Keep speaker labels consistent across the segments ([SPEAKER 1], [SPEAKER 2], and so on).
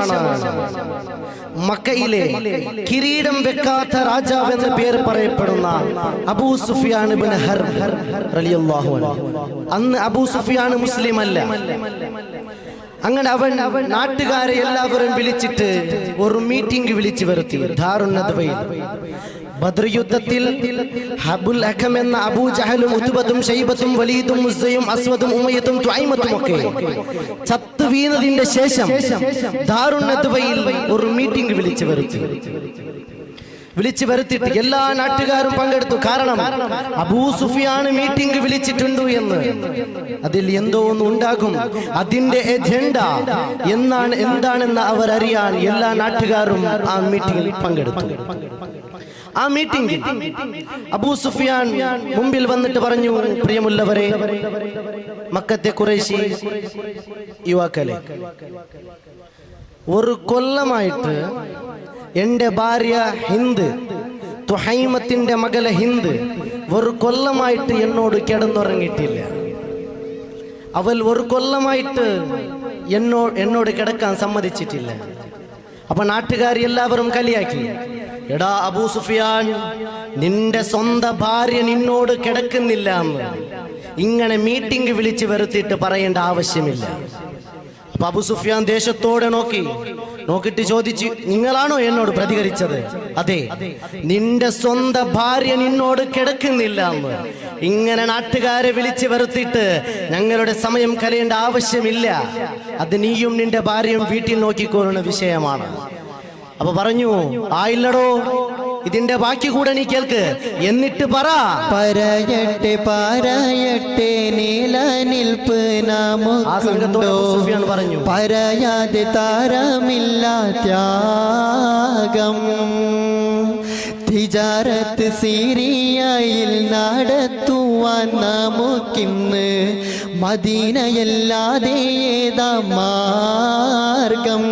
[SPEAKER 1] ശേഷമാണ് മക്കയിലെ കിരീടം വെക്കാത്ത രാജാവ് എന്ന പേര് പറയപ്പെടുന്ന അബൂ സുഫിയാൻ ഇബ്നു ഹർബ് റളിയല്ലാഹു അൻഹു. അന്ന് അബൂ സുഫിയാൻ മുസ്ലിം അല്ല. അങ്ങനെ അവൻ നാട്ടുകാരെ എല്ലാവരും വിളിച്ചിട്ട് ഒരു മീറ്റിംഗ് വിളിച്ചു വരുത്തി ദാറുൻ നദ്വയിൽ. ബദ്ർ യുദ്ധത്തിൽ ഹബുൽ അഖം എന്ന അബൂ ജഹലും ഉത്ബത്തും ശൈബത്തും വലീദും മുസ്സയും അസ്വദും ഉമയ്യത്തും തുഐമത്തും ഒക്കെ ചത്തു വീണതിന്റെ ശേഷം ദാറുൻ നദ്വയിൽ ഒരു മീറ്റിംഗ് വിളിച്ചു വരുത്തിയിട്ട് എല്ലാ നാട്ടുകാരും പങ്കെടുത്തു. കാരണം അബൂ സുഫിയാൻ മീറ്റിംഗ് വിളിച്ചിട്ടുണ്ട് എന്ന്, അതിൽ എന്തോ ഒന്ന് ഉണ്ടാകും, അതിന്റെ എജൻഡ എന്താണെന്ന് അവർ അറിയാൻ എല്ലാ നാട്ടുകാരും ആ മീറ്റിംഗിൽ പങ്കെടുത്തു. ആ മീറ്റിംഗിൽ അബൂ സുഫിയാൻ മുമ്പിൽ വന്നിട്ട് പറഞ്ഞു, പ്രിയമുള്ളവരെ, മക്കത്തെ ഖുറൈശി യുവാക്കളെ, ഒരു കൊല്ലമായിട്ട് എന്റെ ഭാര്യ ഹിന്ദ്, തുഹൈമത്തിന്റെ മകളെ ഹിന്ദ്, ഒരു കൊല്ലമായിട്ട് എന്നോട് കിടന്നുറങ്ങിയിട്ടില്ല. അവൾ ഒരു കൊല്ലമായിട്ട് എന്നോട് കിടക്കാൻ സമ്മതിച്ചിട്ടില്ല. അപ്പൊ നാട്ടുകാരി എല്ലാവരും കളിയാക്കി, എടാ അബൂ സുഫിയാൻ, നിന്റെ സ്വന്തം ഭാര്യ നിന്നോട് കിടക്കുന്നില്ല എന്ന് ഇങ്ങനെ മീറ്റിംഗ് വിളിച്ച് വരുത്തിയിട്ട് പറയേണ്ട ആവശ്യമില്ല. അപ്പൊ അബൂ സുഫിയാൻ ദേശത്തോടെ നോക്കിയിട്ട് ചോദിച്ചു, നിങ്ങളാണോ എന്നോട് പ്രതികരിച്ചത്? അതെ, നിന്റെ സ്വന്തം ഭാര്യ നിന്നോട് കിടക്കുന്നില്ല എന്ന് ഇങ്ങനെ നാട്ടുകാരെ വിളിച്ച് വരുത്തിയിട്ട് ഞങ്ങളുടെ സമയം കളയേണ്ട ആവശ്യമില്ല. അത് നീയും നിന്റെ ഭാര്യയും വീട്ടിൽ നോക്കിക്കൊള്ളുന്ന വിഷയമാണ്. അപ്പൊ പറഞ്ഞു, ആയില്ലടോ, ഇതിന്റെ ബാക്കി കൂടെ നീ കേൾക്ക്, എന്നിട്ട് പറ.
[SPEAKER 2] പറയട്ടെ നിലനിൽപ്പ് നമുക്കുണ്ടോ,
[SPEAKER 1] പറഞ്ഞു,
[SPEAKER 2] പറയാതെ താരമില്ല ത്യാഗം. തിജാരത്ത് സിറിയയിൽ നടത്തുവാൻ നമുക്കിന്ന് മദീനയല്ലാതെ ഏതാ മാർഗം.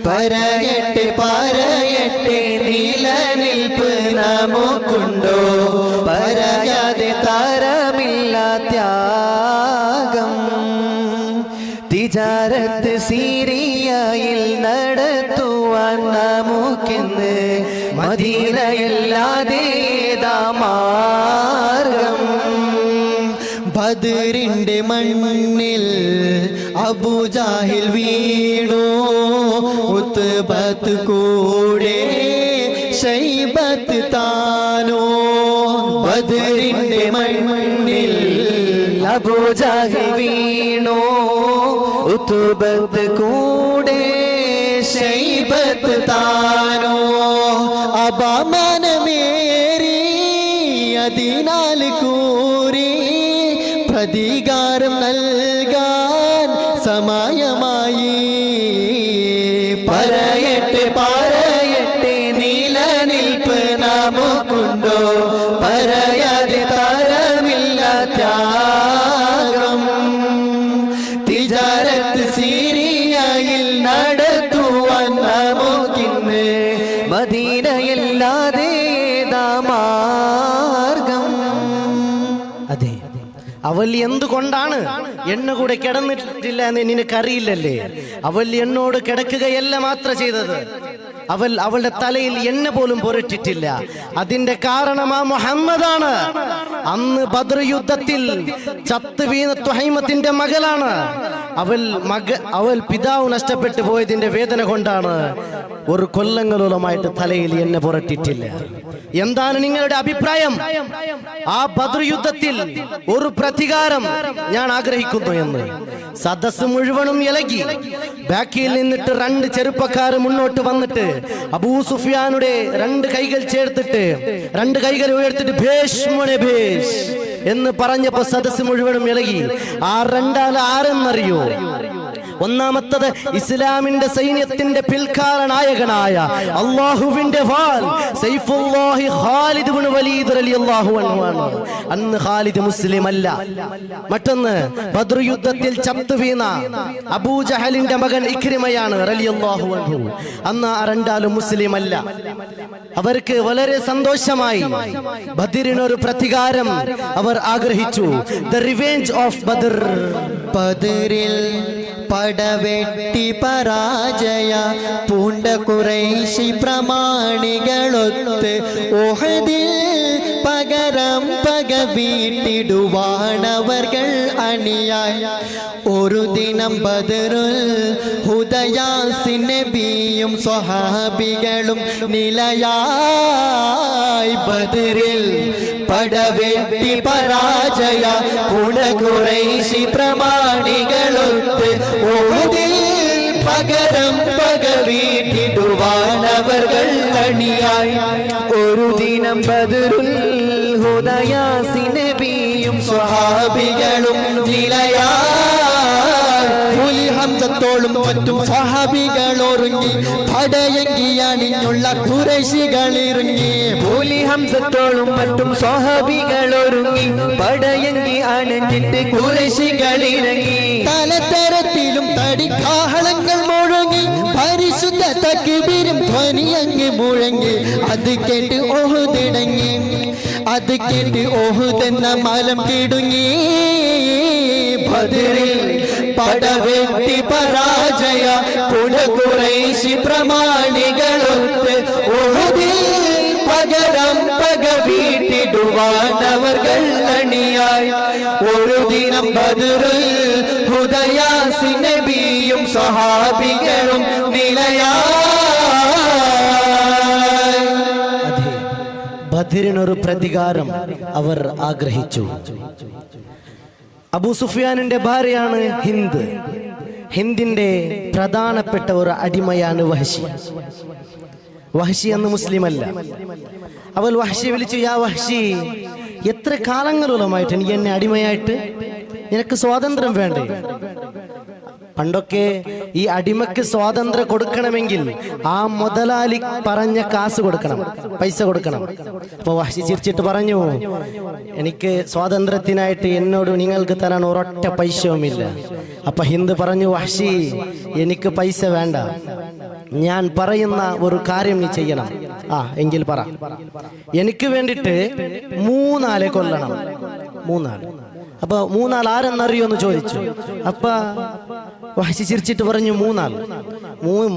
[SPEAKER 2] പറയട്ടെ നിലനിൽപ്പ് നമുക്കുണ്ടോ, പറയാതെ താരമില്ല ത്യാഗം. തിജാരത്ത് സിറിയയിൽ നടത്തുവാൻ നമുക്കിന്ന് മദീനയല്ലാതെ ഏതാ മാർഗം. ബദറിന്റെ മണ്ണിൽ അബൂജാഹിൽ വീണു, ഉത്ബത്ത് കൂടെ ശൈബത്ത് താനോ. ബദറിന്റെ മണ്ണിൽ അബൂജാഹിൽ വീണു, ഉത്ബത്ത് കൂടെ ശൈബത്ത് താനോ. അപമാനമേറി അതിനാൽ കൂറി പ്രതികാരം നൽകാൻ സമയമായി. പറയട്ടെ നിലനിൽപ്പ് നമുക്കുണ്ടോ, പറയാതെ താരമില്ല ത്യാഗം. തിജാരത്ത് സിറിയയിൽ നടത്തുവാൻ നമുക്കിന്ന് മദീനയല്ലാതെ ഏതാ മാർഗം.
[SPEAKER 1] അതെ, അവൾ എന്തുകൊണ്ടാണ് എന്നെ കൂടെ കിടന്നിട്ടില്ല എന്ന് നിനക്കറിയില്ലല്ലേ? അവൾ എന്നോട് കിടക്കുകയല്ല മാത്രം ചെയ്തത്, അവളുടെ തലയിൽ എന്നെ പോലും പുരട്ടിട്ടില്ല. അതിന്റെ കാരണം ആ മുഹമ്മദാണ്. അന്ന് ബദ്ർ യുദ്ധത്തിൽ ചത്തു വീണ തുഹൈമത്തിന്റെ മകളാണ്. അവൾ പിതാവ് നഷ്ടപ്പെട്ടു പോയതിന്റെ വേദന കൊണ്ടാണ് ഒരു കൊല്ലങ്ങളോളമായിട്ട് തലയിൽ എന്നെ പുരട്ടിട്ടില്ല. എന്താണ് നിങ്ങളുടെ അഭിപ്രായം? ആ ബദ്ർ യുദ്ധത്തിൽ ഒരു പ്രതികാരം ഞാൻ ആഗ്രഹിക്കുന്നു എന്ന് സദസ് മുഴുവനും ഇളകി. ബാക്കിൽ നിന്നിട്ട് രണ്ട് ചെറുപ്പക്കാർ മുന്നോട്ട് വന്നിട്ട് അബൂ സുഫിയാനുടെ രണ്ട് കൈകൾ ചേർത്തിട്ട് രണ്ട് കൈകൾ ഉയർത്തിട്ട് ഭേഷ് മോനെ ഭേഷ് എന്ന് പറഞ്ഞപ്പോ സദസ് മുഴുവനും ഇളകി. ആ രണ്ടാൾ ആരെന്നറിയോ? ഒന്നാമത്തത് ഇസ്ലാമിന്റെ സൈന്യത്തിന്റെ പിൽക്കാല നായകനായ അള്ളാഹുവിന്റെ വാൾ സൈഫുല്ലാഹി ഖാലിദ് ഇബ്നു വലീദ് റളിയല്ലാഹു അൻഹു ആണ്. അന്ന് ഖാലിദ് മുസ്ലിം അല്ല. മറ്റൊന്ന് ബദ്ർ യുദ്ധത്തിൽ ചത്തുവീണ അബൂ ജഹലിന്റെ മകൻ ഇക്രിമയാണ് റളിയല്ലാഹു അൻഹു. അന്ന് ആ രണ്ടാളും മുസ്ലിം അല്ല. അവർക്ക് വളരെ സന്തോഷമായി ബദറിനൊരു പ്രതികാരം അവർ ആഗ്രഹിച്ചു. The revenge of Badr.
[SPEAKER 2] ബദറിൽ പടവെട്ടി പരാജയ പൂണ്ട കുറേശി പ്രമാണികളൊത്ത് ഉഹദിൽ പകരം പക വീട്ടിടുവാണവർകൾ അണിയായി ഒരു ദിനം ബദറുൽ ഹുദയാസിൻ നബിയും സ്വഹാബികളും നിലയായി ബദറിൽ പടവെട്ടി പരാജയ പൂണ്ട കുറേശി പ്രമാണികളൊത്ത് ഉഹദിൽ പകരം പക വീട്ടിടുവാനവർകൾ അണിയായി ഒരു ദിനം ബദറുൽ ഹുദയാസിൻ നബിയും സ്വഹാബികളും നിലയായി ഹംസത്തോളും മറ്റും സ്വഹാബികൾ ഒരുങ്ങി പടയങ്കി അണിഞ്ഞുള്ള ഖുറൈശികൾ ഇറങ്ങി ഹംസത്തോളും മറ്റും സ്വഹാബികൾ ഒരുങ്ങി പടയങ്കി അണിഞ്ഞിട്ട് ഖുറൈശികൾ ഇറങ്ങി തലത്തരത്തിലും തടിക്കാഹളങ്ങൾ മുഴങ്ങി പരിശുദ്ധ തക്ബീരും ധ്വനിയങ്ങ് മുഴങ്ങി അത് കേട്ട് ഓഹുദിടങ്ങി അത് കേട്ട് ഓഹുദെന്ന മലം കിടുങ്ങി ബദറിൽ പടവെട്ടി പരാജയ ഖുറൈശി പ്രമാണികളൊത്ത് ഉഹദിൽ പകരം പക വീട്ടിടുവാനവർകൾ അണിയായി ഒരു ദിനം ബദറുൽ ഹുദയാസിൻ നബിയും സ്വഹാബികളും നിലയായി.
[SPEAKER 1] ബദറിനൊരു പ്രതികാരം അവർ ആഗ്രഹിച്ചു. അബൂ സുഫിയാനിന്റെ ഭാര്യയാണ് ഹിന്ദ്. ഹിന്ദിന്റെ പ്രധാനപ്പെട്ട ഒരു അടിമയാണ് വഹ്ശി. വഹ്ശി എന്ന് മുസ്ലിമല്ല. അവൾ വഹ്ശി വിളിച്ചു, യാ വഹ്ശി, എത്ര കാലങ്ങളോളമായിട്ട് എനിക്ക് എന്നെ അടിമയായിട്ട്, നിനക്ക് സ്വാതന്ത്ര്യം വേണ്ടേ? പണ്ടൊക്കെ ഈ അടിമക്ക് സ്വാതന്ത്ര്യം കൊടുക്കണമെങ്കിൽ ആ മുതലാളി പറഞ്ഞ കാശ് കൊടുക്കണം, പൈസ കൊടുക്കണം. അപ്പൊ വഹ്ശി ചിരിച്ചിട്ട് പറഞ്ഞു, എനിക്ക് സ്വാതന്ത്ര്യത്തിനായിട്ട് എന്നോട് നിങ്ങൾക്ക് തരാൻ ഒരൊറ്റ പൈസയുമില്ല. അപ്പൊ ഹിന്ദ് പറഞ്ഞു, വഹ്ശി, എനിക്ക് പൈസ വേണ്ട, ഞാൻ പറയുന്ന ഒരു കാര്യം നീ ചെയ്യണം. എങ്കിൽ പറ. എനിക്ക് വേണ്ടിട്ട് 3 ആളെ കൊല്ലണം. 3 ആൾ. അപ്പൊ 3 ആൾ ആരെന്നറിയോന്ന് ചോദിച്ചു. അപ്പൊ വഹ്ശി ചിരിച്ചിട്ട് പറഞ്ഞു, 3 ആൾ.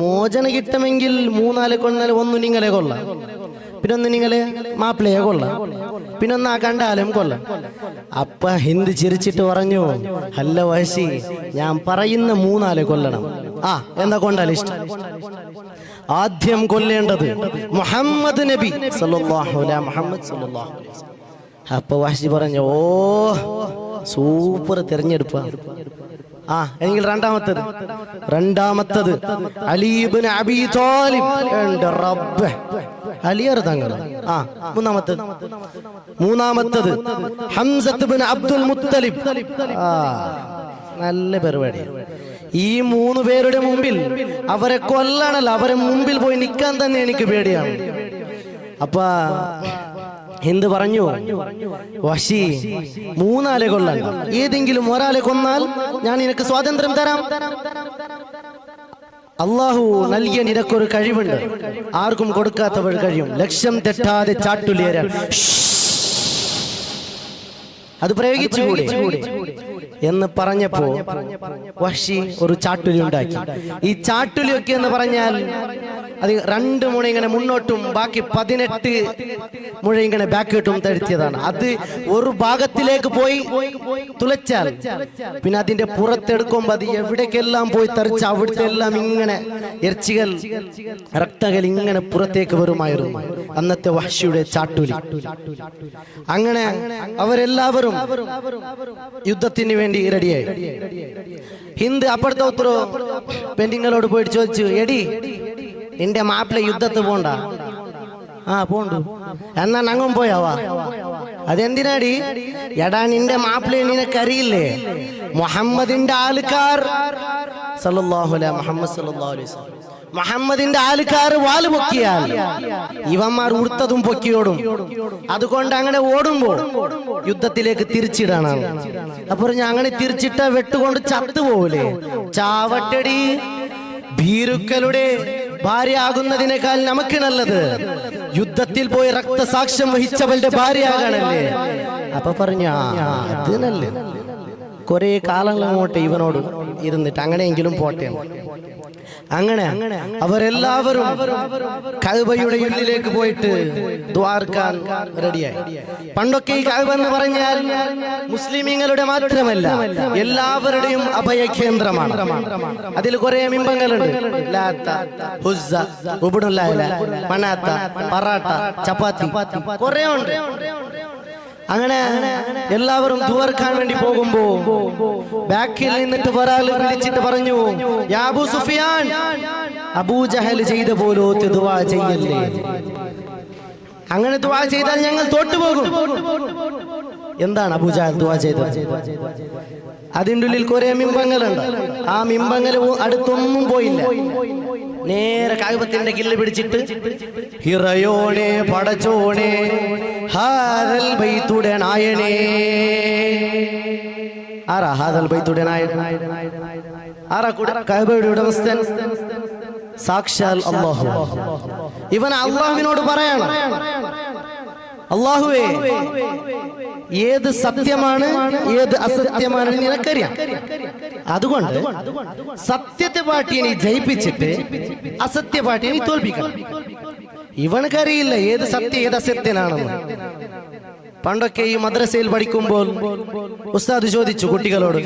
[SPEAKER 1] മോചന കിട്ടുമെങ്കിൽ 3 ആളെ കൊന്നാൽ ഒന്ന് നിങ്ങളെ കൊല്ലാം, പിന്നൊന്ന് നിങ്ങളെ മാപ്പിളയെ കൊല്ലാം, പിന്നൊന്ന് ആ കണ്ടാലും കൊല്ലാം. അപ്പൊ ഹിന്ദ് ചിരിച്ചിട്ട് പറഞ്ഞു, അല്ല വഹ്ശി, ഞാൻ പറയുന്ന 3 ആളെ കൊല്ലണം. എന്നാ കൊണ്ടാൽ ഇഷ്ടം. ആദ്യം കൊല്ലേണ്ടത് മുഹമ്മദ് നബി സല്ലല്ലാഹു അലൈഹി മുഹമ്മദ് സല്ലല്ലാഹു അലൈഹി വസല്ലം. അപ്പൊ വഹ്ശി പറഞ്ഞു, ഓ സൂപ്പർ തിരഞ്ഞെടുപ്പാ. എങ്കിൽ രണ്ടാമത്തത് അലി ഇബ്നു അബീ ത്വാലിബ്. എൻ്റെ റബ്ബേ, അലിയർ തങ്ങൾ. മൂന്നാമത്തത് ഹംസത്ത് ഇബ്നു അബ്ദുൽ മുത്തലിബ്. നല്ല പരിപാടി. ഈ 3 പേരുടെ മുമ്പിൽ അവരെ കൊല്ലണല്ല, അവരെ മുമ്പിൽ പോയി നിൽക്കാൻ തന്നെ എനിക്ക് പേടിയാണ്. അപ്പൊ ഹിന്ദ് പറഞ്ഞു, വഹ്ശി, 3 ആളെ കൊല്ലണ്ട, ഏതെങ്കിലും ഒരാളെ കൊന്നാൽ ഞാൻ നിനക്ക് സ്വാതന്ത്ര്യം തരാം. അള്ളാഹു നൽകിയ നിനക്കൊരു കഴിവുണ്ട്, ആർക്കും കൊടുക്കാത്തവർ കഴിയും. ലക്ഷ്യം തെറ്റാതെ ചാട്ടുലിയരാൻ. അത് പ്രയോഗിച്ചുകൂടി എന്ന് പറഞ്ഞപ്പോ വഹ്ശി ഒരു ചാട്ടുലി ഉണ്ടാക്കി. ഈ ചാട്ടുലിയൊക്കെ എന്ന് പറഞ്ഞാൽ അത് 2 മുഴ ഇങ്ങനെ മുന്നോട്ടും ബാക്കി 18 മുഴ ഇങ്ങനെ ബാക്കോട്ടും തടുത്തിയതാണ്. അത് ഒരു ഭാഗത്തിലേക്ക് പോയി തുളച്ചാൽ പിന്നെ അതിന്റെ പുറത്തെടുക്കുമ്പോൾ അത് എവിടേക്കെല്ലാം പോയി തെറിച്ച് അവിടുത്തെ എല്ലാം ഇങ്ങനെ ഇറച്ചികൾ, രക്തകൾ ഇങ്ങനെ പുറത്തേക്ക് വരുമായിരുന്നു അന്നത്തെ വഹ്ശിയുടെ ചാട്ടുലി. അങ്ങനെ അവരെല്ലാവരും യുദ്ധത്തിന് വേണ്ടി റെഡിയായി. ഹിന്ദ് അപ്പുറത്തെ ഉത്തരവ് പെണ്ണുങ്ങളോട് പോയിട്ട് ചോദിച്ചു, എടി, നിന്റെ മാപ്പിള യുദ്ധത്ത് പോണ്ട? പോണ്ടു. എന്നാ ഞങ്ങും പോയാവാ? അതെന്തിനാടി? എടാ, നിന്റെ മാപ്പിളയെ നിനക്കറിയില്ലേ? മുഹമ്മദിന്റെ ആൾക്കാർ സല്ലല്ലാഹു അലൈഹി മുഹമ്മദ് സല്ലല്ലാഹു അലൈഹി വസല്ലം, മുഹമ്മദിന്റെ ആൾക്കാർ വാല് പൊക്കിയാൽ ഇവന്മാർ ഉടുത്തതും പൊക്കിയോടും. അതുകൊണ്ട് അങ്ങനെ ഓടുമ്പോൾ യുദ്ധത്തിലേക്ക് തിരിച്ചിടാനാണ്. അപ്പൊ അങ്ങനെ തിരിച്ചിട്ട വെട്ടുകൊണ്ട് ചത്തുപോകൂലേ? ചാവട്ടടി. ഭീരുക്കളുടെ ഭാര്യ ആകുന്നതിനേക്കാൾ നമുക്ക് നല്ലത് യുദ്ധത്തിൽ പോയി രക്തസാക്ഷ്യം വഹിച്ചവളുടെ ഭാര്യ ആകാനല്ലേ. അപ്പൊ പറഞ്ഞു, അത് നല്ലത്. കുറെ കാലങ്ങൾ അങ്ങോട്ട് ഇവനോട് ഇരുന്നിട്ട് അങ്ങനെയെങ്കിലും പോട്ടെ. അങ്ങനെ അവരെല്ലാവരും കഅബയുടെ ഉള്ളിലേക്ക് പോയിട്ട് ദ്വാർക്കാൻ റെഡിയായി. പണ്ടൊക്കെ ഈ കഅബ എന്ന് പറഞ്ഞാൽ മുസ്ലിമീങ്ങളുടെ മാത്രമല്ല എല്ലാവരുടെയും അഭയകേന്ദ്രമാണ്. അതിൽ കുറെ ബിംബങ്ങളുണ്ട്. ലാത്ത, ഹുസ്സ, ഉബ്നുല്ലായില, മനാത്ത, പറാട്ട, ചപ്പാത്തി കുറെ ഉണ്ട്. അങ്ങനെ എല്ലാവരും ദുആർക്കാൻ വേണ്ടി പോകുമ്പോ ബാക്കിൽ നിന്നിട്ട് ഒരാൾ വിളിച്ചിട്ട് പറഞ്ഞു, യാ അബൂ സുഫിയാൻ, അബൂ ജഹൽ ചെയ്ത പോലത്തെ ദുആ ചെയ്യല്ലേ. അങ്ങനെ ദുആ ചെയ്താൽ ഞങ്ങൾ തോറ്റുപോകും. എന്താണ് അബൂ ജഹൽ ദുആ ചെയ്തത്? അതിൻ്റെ ഉള്ളിൽ കുറെ മിമ്പങ്ങളുണ്ട്. ആ മിമ്പങ്ങൾ അടുത്തൊന്നും പോയില്ല. നേരെ കഅബത്തിന്റെ കില്ല് പിടിച്ചിട്ട് ഹിറയോനെ പടച്ചോനെ ഹാദൽ ബൈത്തുടെ നായനെ. ആരാ ഹാദൽ ബൈത്തുടെ നായൻ? ആരാ കഅബയുടെ ഉടമസ്ഥൻ? സാക്ഷാൽ അല്ലാഹു. ഇവൻ അല്ലാഹുവിനോട് പറയണം, അല്ലാഹുവേ, ഏത് സത്യമാണ് ഏത് അസത്യമാണ് നിനക്കറിയാം. അതുകൊണ്ട് സത്യത്തെ പാട്ടിയെ നീ ജയിപ്പിച്ചിട്ട് അസത്യ പാട്ടിയെ നീ തോൽപ്പിക്കണം. ഇവനക്കറിയില്ല ഏത് സത്യം ഏത് അസത്യനാണെന്ന്. പണ്ടൊക്കെ ഈ മദ്രസയിൽ പഠിക്കുമ്പോൾ ഉസ്താദ് ചോദിച്ചു കുട്ടികളോട്,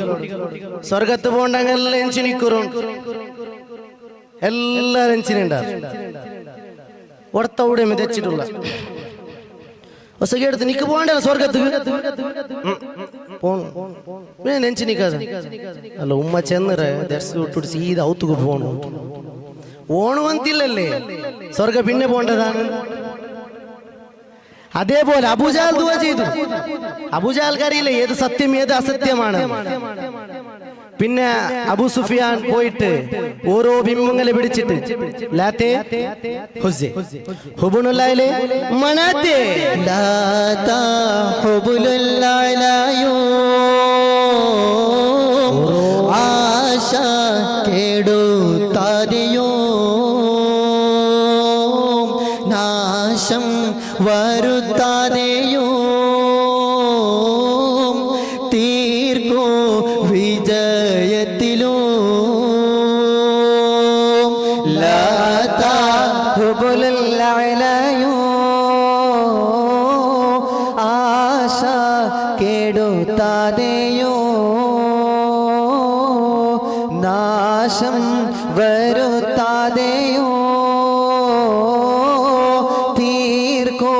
[SPEAKER 1] സ്വർഗത്ത് പോണ്ടെങ്കിൽ എഞ്ചിനിക്കുറും എല്ലാരും എഞ്ചിനുണ്ടാവും. ഒടത്തവിടെ മിതച്ചിട്ടുള്ള എടുത്ത് നിക്ക് പോകണ്ടല്ലോ സ്വർഗത്ത് പോണു നെഞ്ചു നിക്കാതെ അല്ല ഉമ്മ ചെന്നറ വിട്ടിട്ട് സീത ഔത്തുക്ക് പോണു. ഓണുവന്തില്ലല്ലേ സ്വർഗ പിന്നെ പോണ്ടതാണ്. അതേപോലെ അബൂജഹൽ ദുആ ചെയ്തു. അബൂജഹൽക്കറിയില്ല ഏത് സത്യം ഏത് അസത്യമാണ്. പിന്നെ അബൂ സുഫിയാൻ പോയിട്ട് ഓരോ ബിംബങ്ങളെ പിടിച്ചിട്ട് ലാത്തെ, ഹുസ്സെ, ഹുബുനുല്ലായിലെ, മനാത്തെ,
[SPEAKER 2] ലാത്താ ഹുബുലുല്ലായിലായോ ആശ കേടുത്താതെയോ നാശം വരുത്താതെയോ തീർക്കോ വിജയത്തിലോ. ലാത്താ ഹുബുലുല്ലായിലായോ ആശ കേടുത്താതെയോ നാശം വരുത്താതെയോ തീർക്കോ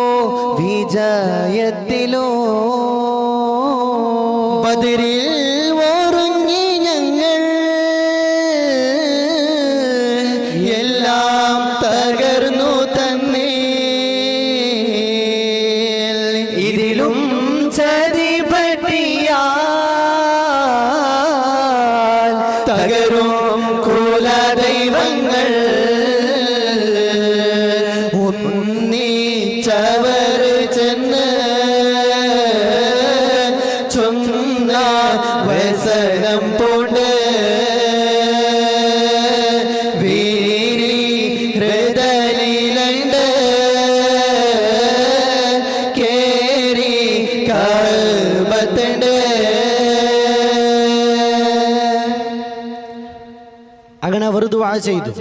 [SPEAKER 2] വിജയത്തിലോ. ബദരിൽ ഒരുങ്ങി ഞങ്ങൾ എല്ലാം തകർന്നു തന്നെ ഇതിലും ചതി പറ്റിയാൽ തകരും കുലദൈവങ്ങൾ ഒന്നിച്ചവർ ചെന്ന് ചൊന്ന വ്യസനം പോണ്ട് വീരി ഹൃദയിലുണ്ട് കേറി കഅബത്തുണ്ട്.
[SPEAKER 1] അങ്ങനെ അവർ ദുആ ചെയ്തു.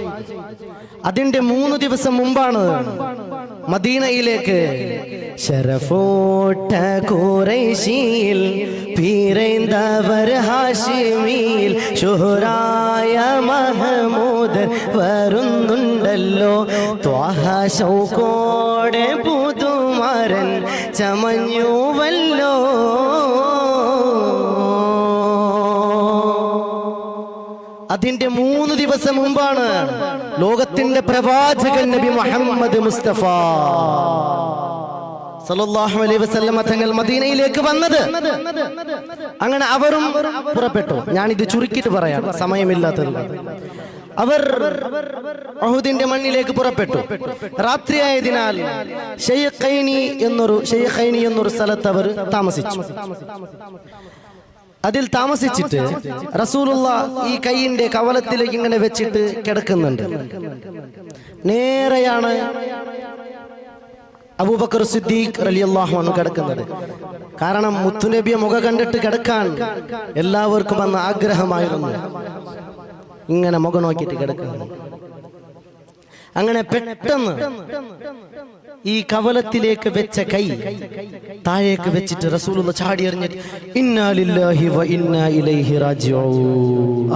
[SPEAKER 1] അതിന്റെ 3 ദിവസം മുമ്പാണ് മദീനയിലേക്ക് ശരഫോട്ട ഖുറൈശിയിൽ പിറന്നവർ ഹാഷിമിയിൽ ഷുഹറായ മഹമൂദ് വരുന്നുണ്ടല്ലോ. ത്വാഹ ശൗഖോടെ പുതുമരൻ ചമഞ്ഞുവല്ലോ. അതിന്റെ 3 ദിവസം മുമ്പാണ് ലോകത്തിന്റെ പ്രവാചകൻ നബി മുഹമ്മദ് മുസ്തഫ സല്ലല്ലാഹു അലൈഹി വസല്ലം തങ്ങൾ മദീനയിലേക്ക് വന്നത്. അങ്ങനെ അവരും പുറപ്പെട്ടു. ഞാനിത് ചുരുക്കിയിട്ട് പറയാം, സമയമില്ലാത്തത്. അവർ ഉഹുദിന്റെ മണ്ണിലേക്ക് പുറപ്പെട്ടു. രാത്രിയായതിനാൽ ഷൈഖൈനി എന്നൊരു സ്ഥലത്ത് അവർ താമസിച്ചു. അതിൽ താമസിച്ചിട്ട് റസൂലുള്ള ഈ കൈയിന്റെ കവലത്തിലേക്ക് ഇങ്ങനെ വെച്ചിട്ട് കിടക്കുന്നുണ്ട്. നേരെയാണ് അബൂബക്കർ സിദ്ദീഖ് റളിയല്ലാഹു അൻഹു കിടക്കുന്നത്. കാരണം മുത്തുനബിയെ മുഖം കണ്ടിട്ട് കിടക്കാൻ എല്ലാവർക്കും അന്ന് ആഗ്രഹമായിരുന്നു. ഇങ്ങനെ മുഖം നോക്കിയിട്ട് കിടക്കുന്നു. അങ്ങനെ പെട്ടെന്ന് ഈ കവലത്തിലേക്ക് വെച്ച കൈ താഴേക്ക് വെച്ചിട്ട് റസൂലുള്ള ചാടി എറിഞ്ഞിട്ട് ഇന്നാ ലില്ലാഹി വ ഇന്നാ ഇലൈഹി റാജിഊൻ.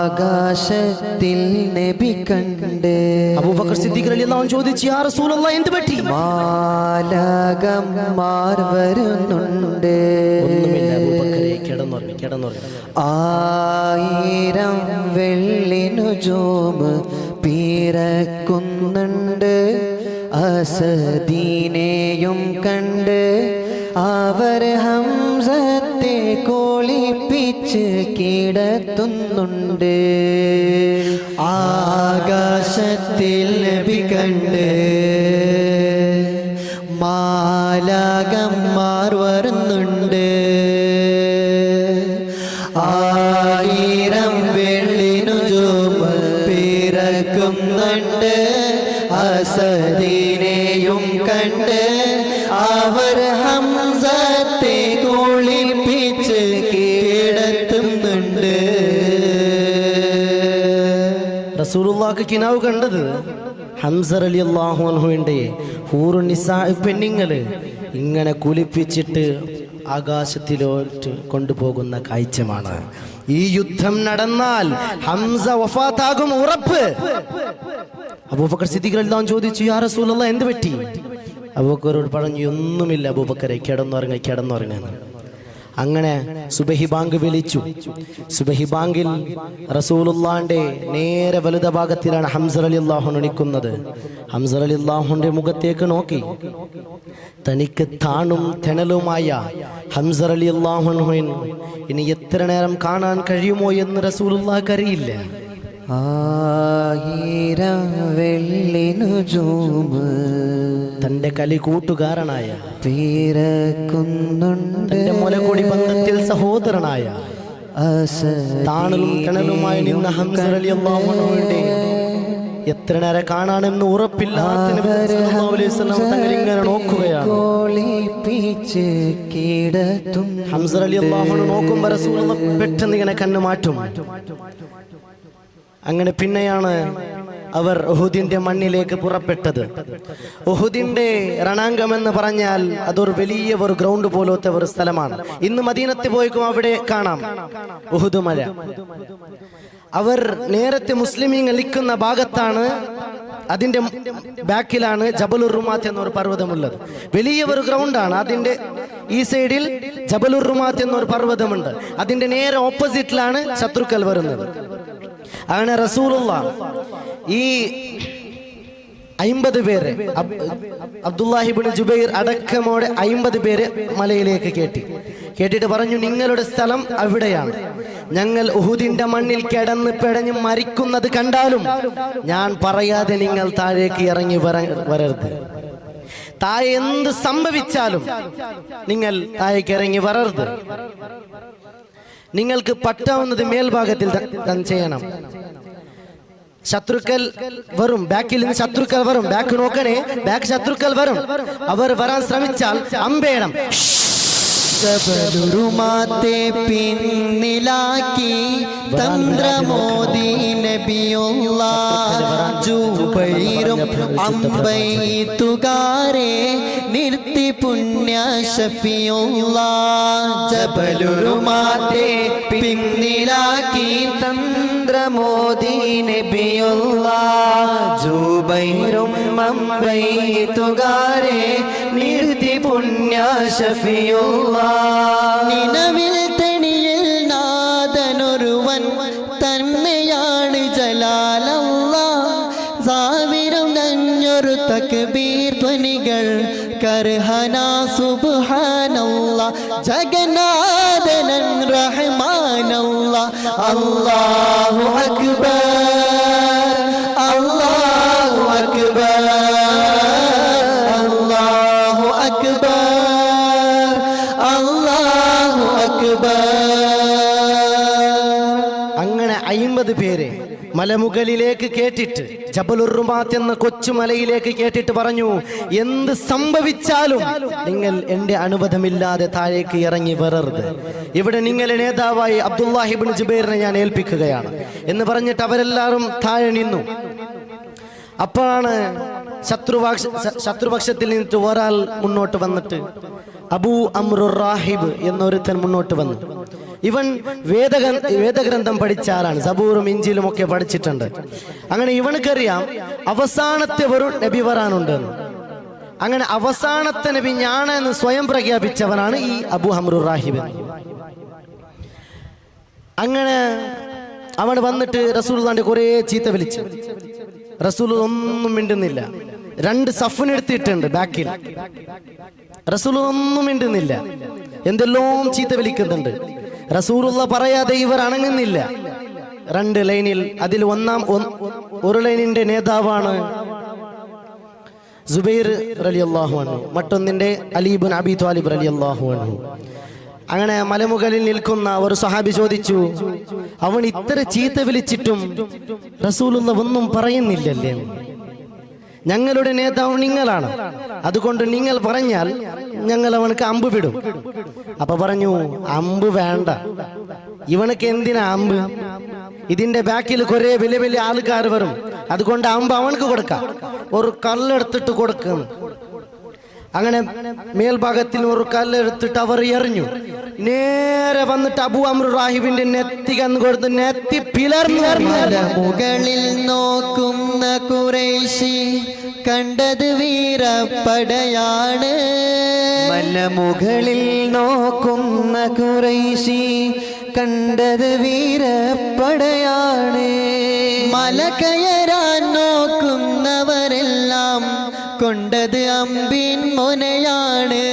[SPEAKER 2] ആകാശത്തിൽ നബി കണ്ട്
[SPEAKER 1] അബൂബക്കർ സിദ്ദീഖ് റളിയല്ലാഹു അൻഹു ചോദിച്ചു, യാ റസൂലല്ലാഹ് എന്ത് പറ്റി?
[SPEAKER 2] മാലാകമാർ വരുന്നുണ്ട്.
[SPEAKER 1] ഒന്നുമില്ല അബൂബക്കറെ, കിടന്നുറങ്ങി.
[SPEAKER 2] 1000 വെള്ളിനുജൂമ് പിറക്കുന്നുണ്ട്. അസദീനെയും കണ്ട് അവർ ഹംസത്തെ കോളിപ്പിച്ച് കിടത്തുന്നുണ്ട്. ആകാശത്തിൽ നബി കണ്ട് മാലാകമാർ വരുന്നുണ്ട്. 1000 വെള്ളിനുജൂമ് പിറക്കുന്നുണ്ട്. അസദീനെയും കണ്ട് അവർ ഹംസത്തെ കോളിപ്പിച്ച് കിടത്തുന്നുണ്ട്.
[SPEAKER 1] റസൂലുള്ളാഹിക്ക് കിനാവ് കണ്ടത് ഹംസ റളിയല്ലാഹു അൻഹുവിന്റെ ഹൂറുൻ നിസാ പെണ്ണുങ്ങള് ഇങ്ങനെ കുലിപ്പിച്ചിട്ട് ആകാശത്തിലോട്ട് കൊണ്ടുപോകുന്ന കാഴ്ചയാണ്. ഈ യുദ്ധം നടന്നാൽ ഹംസ വഫാത്താകും ഉറപ്പ്. അബൂബക്കർ സിദ്ദീഖ് റളിയല്ലാഹു അൻഹു ചോദിച്ചു, യാ റസൂലല്ലാഹ് എന്ത് പറ്റി? അബൂബക്കറോട് പറഞ്ഞു, ഒന്നുമില്ല അബൂബക്കറെ, കിടന്നുറങ്ങുന്നു. അങ്ങനെ സുബഹി ബാങ്ക് വിളിച്ചു. സുബഹി ബാങ്കിൽ റസൂലുള്ളാഹിന്റെ നേരെ വലതു ഭാഗത്തിലാണ് ഹംസ റളിയല്ലാഹു അൻഹു നിൽക്കുന്നത്. ഹംസ റളിയല്ലാഹു അൻഹുവിന്റെ മുഖത്തേക്ക് നോക്കി തനിക്ക് താണും തെണലുമായ ഹംസ റളിയല്ലാഹു അൻഹുവിനെ ഇനി എത്ര നേരം കാണാൻ കഴിയുമോ എന്ന് റസൂലുള്ളാഹിക്ക് അറിയില്ല.
[SPEAKER 2] 1000 വെള്ളിനുജൂമ്
[SPEAKER 1] തന്റെ കലി കൂട്ടുകാരനായ
[SPEAKER 2] പിറക്കുന്നുണ്ട്.
[SPEAKER 1] തന്റെ മുലകൊടി ബന്ധത്തിൽ സഹോദരനായ താണലും കിണലുമായി നിന്ന ഹംസ റളിയല്ലാഹു അൻഹുവിനെ എത്ര നേരം കാണാനെന്ന് ഉറപ്പില്ലാത്ത നബി സല്ലല്ലാഹു അലൈഹി വസല്ലം തങ്ങൾ ഇങ്ങനെ നോക്കുകയാണ്. ഹംസ റളിയല്ലാഹു അൻഹു നോക്കുമ്പോൾ റസൂലുള്ളാഹി പെട്ടെന്ന് ഇങ്ങനെ കണ്ണു മാറ്റും. അങ്ങനെ പിന്നെയാണ് അവർ ഉഹുദിന്റെ മണ്ണിലേക്ക് പുറപ്പെട്ടത്. ഉഹുദിന്റെ രണാംഗം എന്ന് പറഞ്ഞാൽ അതൊരു വലിയ ഒരു ഗ്രൗണ്ട് പോലത്തെ ഒരു സ്ഥലമാണ്. ഇന്ന് മദീനത്ത് പോയിക്കും അവിടെ കാണാം ഉഹുദ് മല. അവർ നേരത്തെ മുസ്ലിമീങ്ങൾ നിൽക്കുന്ന ഭാഗത്താണ്, അതിന്റെ ബാക്കിലാണ് ജബലുർ റുമാത്ത് എന്നൊരു പർവ്വതമുള്ളത്. വലിയ ഒരു ഗ്രൗണ്ടാണ്. അതിന്റെ ഈ സൈഡിൽ ജബലുർ റുമാത്ത് എന്നൊരു പർവ്വതമുണ്ട്. അതിന്റെ നേരെ ഓപ്പോസിറ്റിലാണ് ശത്രുക്കൾ വരുന്നത്. അങ്ങനെ റസൂലുള്ളാഹ് ഈ 50 പേര് അബ്ദുല്ലാഹി ഇബ്നു ജുബൈർ അടക്കമോടെ 50 പേര് മലയിലേക്ക് കേട്ടിട്ട് പറഞ്ഞു, നിങ്ങളുടെ സ്ഥലം അവിടെയാണ്. ഞങ്ങൾ ഉഹുദിന്റെ മണ്ണിൽ കിടന്ന് പിടഞ്ഞ് മരിക്കുന്നത് കണ്ടാലും ഞാൻ പറയാതെ നിങ്ങൾ താഴേക്ക് ഇറങ്ങി വരരുത്. താഴെ എന്ത് സംഭവിച്ചാലും നിങ്ങൾ താഴേക്ക് ഇറങ്ങി വരരുത്. നിങ്ങൾക്ക് പറ്റാവുന്നത് മേൽഭാഗത്തിൽ ചെയ്യണം. ശത്രുക്കൾ വരും, ബാക്കിൽ നിന്ന് ശത്രുക്കൾ വരും. ബാക്ക് നോക്കണേ, ബാക്ക് ശത്രുക്കൾ വരും. അവർ വരാൻ ശ്രമിച്ചാൽ അമ്പേണം.
[SPEAKER 2] ജബലുറുമാത്തെ പിന്നിലാക്കി തന്ത്രമോദി നബിയുള്ളാഹ് ജുബൈറും അമ്പെയ്ത്തുകാരെ നിർത്തി പുണ്യ ഷഫിയുള്ളാഹ്. ജബലുറുമാത്തെ പിന്നിലാക്കി തന്ത്രമോദി നബിയുള്ളാഹ് ജുബൈറും അമ്പെയ്ത്തുകാരെ നിർത്തി പുണ്യ ഷഫിയുള്ളാഹ്. നിലവിൽ തെണിയിൽ നാദനൊരുവൻ തന്നെയാണ് ജലാലല്ലാഹ്. സാവിരം നഞ്ഞൊരു തക്ബീർ ധ്വനികൾ കർഹന സുബ്ഹാനല്ലാഹ്. ജഗന്നാഥനൻ റഹ്മാനല്ലാഹ്. അല്ലാഹു അക്ബർ, അല്ലാഹു അക്ബർ, അല്ലാഹു അക്ബർ, അങ്ങനെ
[SPEAKER 1] 50 പേര് മലമുകളിലേക്ക് കേട്ടിട്ട്, ജബലുർ റുമാത്ത് എന്ന കൊച്ചുമലയിലേക്ക് കേട്ടിട്ട് പറഞ്ഞു, എന്ത് സംഭവിച്ചാലും നിങ്ങൾ എന്റെ അനുവാദമില്ലാതെ താഴേക്ക് ഇറങ്ങി വരരുത്. ഇവിടെ നിങ്ങളുടെ നേതാവായി അബ്ദുല്ലാഹി ഇബ്നു ജുബൈറിനെ ഞാൻ ഏൽപ്പിക്കുകയാണ് എന്ന് പറഞ്ഞിട്ട് അവരെല്ലാവരും താഴെ നിന്നു. അപ്പോഴാണ് ശത്രുപക്ഷത്തിൽ നിന്നിട്ട് ഒരാൾ മുന്നോട്ട് വന്നിട്ട്, അബൂ അംറുർ റാഹിബ് എന്നൊരുത്തൻ മുന്നോട്ട് വന്നു. ഇവൻ വേദഗ്രന്ഥം പഠിച്ച ആളാണ്, സബൂറും ഇഞ്ചിലും ഒക്കെ പഠിച്ചിട്ടുണ്ട്. അങ്ങനെ ഇവനക്കറിയാം അവസാനത്തെ ഒരു നബി വരാനുണ്ടെന്ന്. അങ്ങനെ അവസാനത്തെ നബി ഞാനെന്ന് സ്വയം പ്രഖ്യാപിച്ചവനാണ് ഈ അബൂ അംറുർ റാഹിബ്. അങ്ങനെ അവൻ വന്നിട്ട് റസൂലുള്ളാഹിന്റെ കുറേ ചീത്ത വിളിച്ചു. റസൂൽ ഒന്നും മിണ്ടുന്നില്ല. 2 സഫിനെടുത്തിട്ടുണ്ട് ബാക്കിൽ. റസൂൽ ഒന്നും മിണ്ടുന്നില്ല. എന്തെല്ലാം ചീത്ത വിളിക്കുന്നുണ്ട്. റസൂലുള്ള പറയാതെ ഇവർ അണങ്ങുന്നില്ല. 2 ലൈനിൽ, അതിൽ ഒരു ലൈനിന്റെ നേതാവാണ് സുബൈർ റളിയല്ലാഹു അൻഹു, മറ്റൊന്നിന്റെ അലി ഇബ്നു അബീ ത്വാലിബ് റളിയല്ലാഹു അൻഹു. അങ്ങനെ മലമുകളിൽ നിൽക്കുന്ന ഒരു സഹാബി ചോദിച്ചു, അവൻ ഇത്ര ചീത്ത വിളിച്ചിട്ടും റസൂലുള്ള ഒന്നും പറയുന്നില്ലല്ലേ? ഞങ്ങളുടെ നേതാവ് നിങ്ങളാണ്, അതുകൊണ്ട് നിങ്ങൾ പറഞ്ഞാൽ ഞങ്ങൾ അവനക്ക് അമ്പ് വിടും. അപ്പൊ പറഞ്ഞു, അമ്പ് വേണ്ട, ഇവനക്ക് എന്തിനാ അമ്പ്? ഇതിന്റെ ബാക്കിൽ കുറെ വലിയ വലിയ ആൾക്കാർ വരും, അതുകൊണ്ട് അമ്പ് അവനക്ക് കൊടുക്കാം. ഒരു കല്ലെടുത്തിട്ട് കൊടുക്കുന്നു. അങ്ങനെ മേൽഭാഗത്തിൽ ഒരു കല്ലെടുത്തിട്ട് അവർ എറിഞ്ഞു. നേരെ വന്നിട്ട് അബൂ അംറുർ റാഹിബിന്റെ നെത്തി കന്ന് കൊടുത്ത് നെത്തി പിളർന്നു.
[SPEAKER 2] മുകളിൽ നോക്കുന്ന ഖുറൈശി കണ്ടത് വീരപ്പടയാണ്. മലമുകളിൽ നോക്കുന്ന ഖുറൈശി കണ്ടത് വീരപ്പടയാണ്. മല കയറാൻ നോക്കുന്നവരെല്ലാം കൊണ്ടത് അമ്പിൻ മുനയാണ്,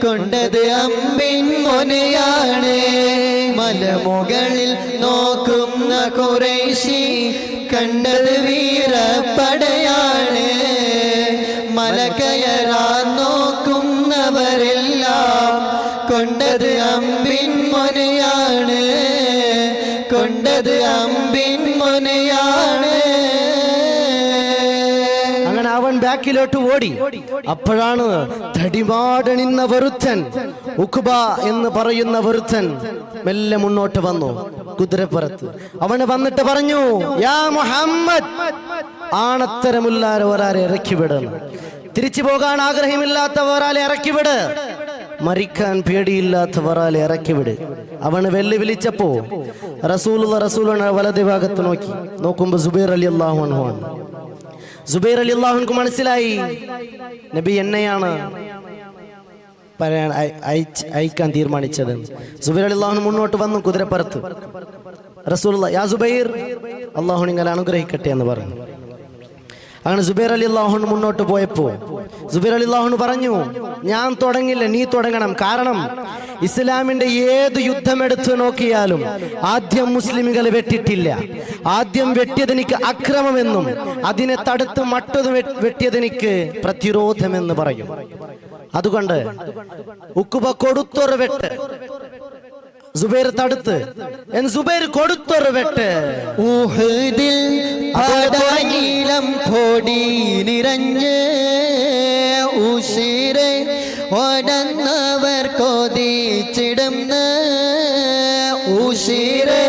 [SPEAKER 2] കൊണ്ടത് അമ്പിൻ മുനയാണ്. മലമുകളിൽ നോക്കുന്ന ഖുറൈശി കണ്ടത് വീരപ്പടയാണ്. മല കയറാൻ നോക്കുന്നവരെല്ലാം കൊണ്ടത് അമ്പിൻ മുനയാണ്, കൊണ്ടത് അമ്പിൻ മുനയാണ്.
[SPEAKER 1] അങ്ങനെ അവൻ ബാക്കിലോട്ട് ഓടി. അപ്പോഴാണ് തടിമാടണിന്ന ഒരുത്തൻ, ഉഖ്ബ എന്ന് പറയുന്ന ഒരുത്തൻ മെല്ലെ മുന്നോട്ട് വന്നു കുതിരപ്പുറത്ത്. അവന് വന്നിട്ട് പറഞ്ഞു, യാ മുഹമ്മദ്, ആണത്തരമില്ലാതെ ഒരാളെ ഇറക്കിവിടണം. തിരിച്ചു പോകാൻ ആഗ്രഹമില്ലാത്ത ഒരാളെ ഇറക്കിവിട്, മരിക്കാൻ പേടിയില്ലാത്ത ഒരാളെ ഇറക്കിവിട്. അവന് വെല്ലുവിളിച്ചപ്പോ റസൂലുള്ളാഹി വലത് ഭാഗത്ത് നോക്കുമ്പോ സുബൈർ റളിയല്ലാഹു അൻഹു ആണ്. സുബൈർ റളിയല്ലാഹു അൻഹു മനസ്സിലായി, നബി എന്നെയാണ് അയക്കാൻ തീരുമാനിച്ചത്. സുബൈർ റളിയല്ലാഹു അൻഹു മുന്നോട്ട് വന്നു കുതിരപ്പുറത്ത്. റസൂലുള്ളാഹി, യാ സുബൈർ, അല്ലാഹു നിങ്ങളെ അനുഗ്രഹിക്കട്ടെ എന്ന് പറഞ്ഞു. അങ്ങനെ സുബൈർ റളിയല്ലാഹു അൻഹു മുന്നോട്ട് പോയപ്പോ സുബൈർ റളിയല്ലാഹു അൻഹു പറഞ്ഞു, ഞാൻ തുടങ്ങില്ല, നീ തുടങ്ങണം. കാരണം ഇസ്ലാമിന്റെ ഏത് യുദ്ധം എടുത്തു നോക്കിയാലും ആദ്യം മുസ്ലിമുകൾ വെട്ടിട്ടില്ല. ആദ്യം വെട്ടിയതെനിക്ക് അക്രമമെന്നും അതിനെ തടുത്ത് മറ്റത് വെട്ടിയതെനിക്ക് പ്രതിരോധമെന്ന് പറയും. അതുകൊണ്ട് ഉഖ്ബ കൊടുത്തൊരു വെട്ട് സുബൈർ തടുത്ത്, സുബൈർ കൊടുത്തൊരു വെട്ട്.
[SPEAKER 2] ഊഹദിൽ പടനീലം പൊടി നിറഞ്ഞ് ഉശിരെ ഓടുന്നവർ കൊതിച്ചിടുന്ന്. ഉശിരെ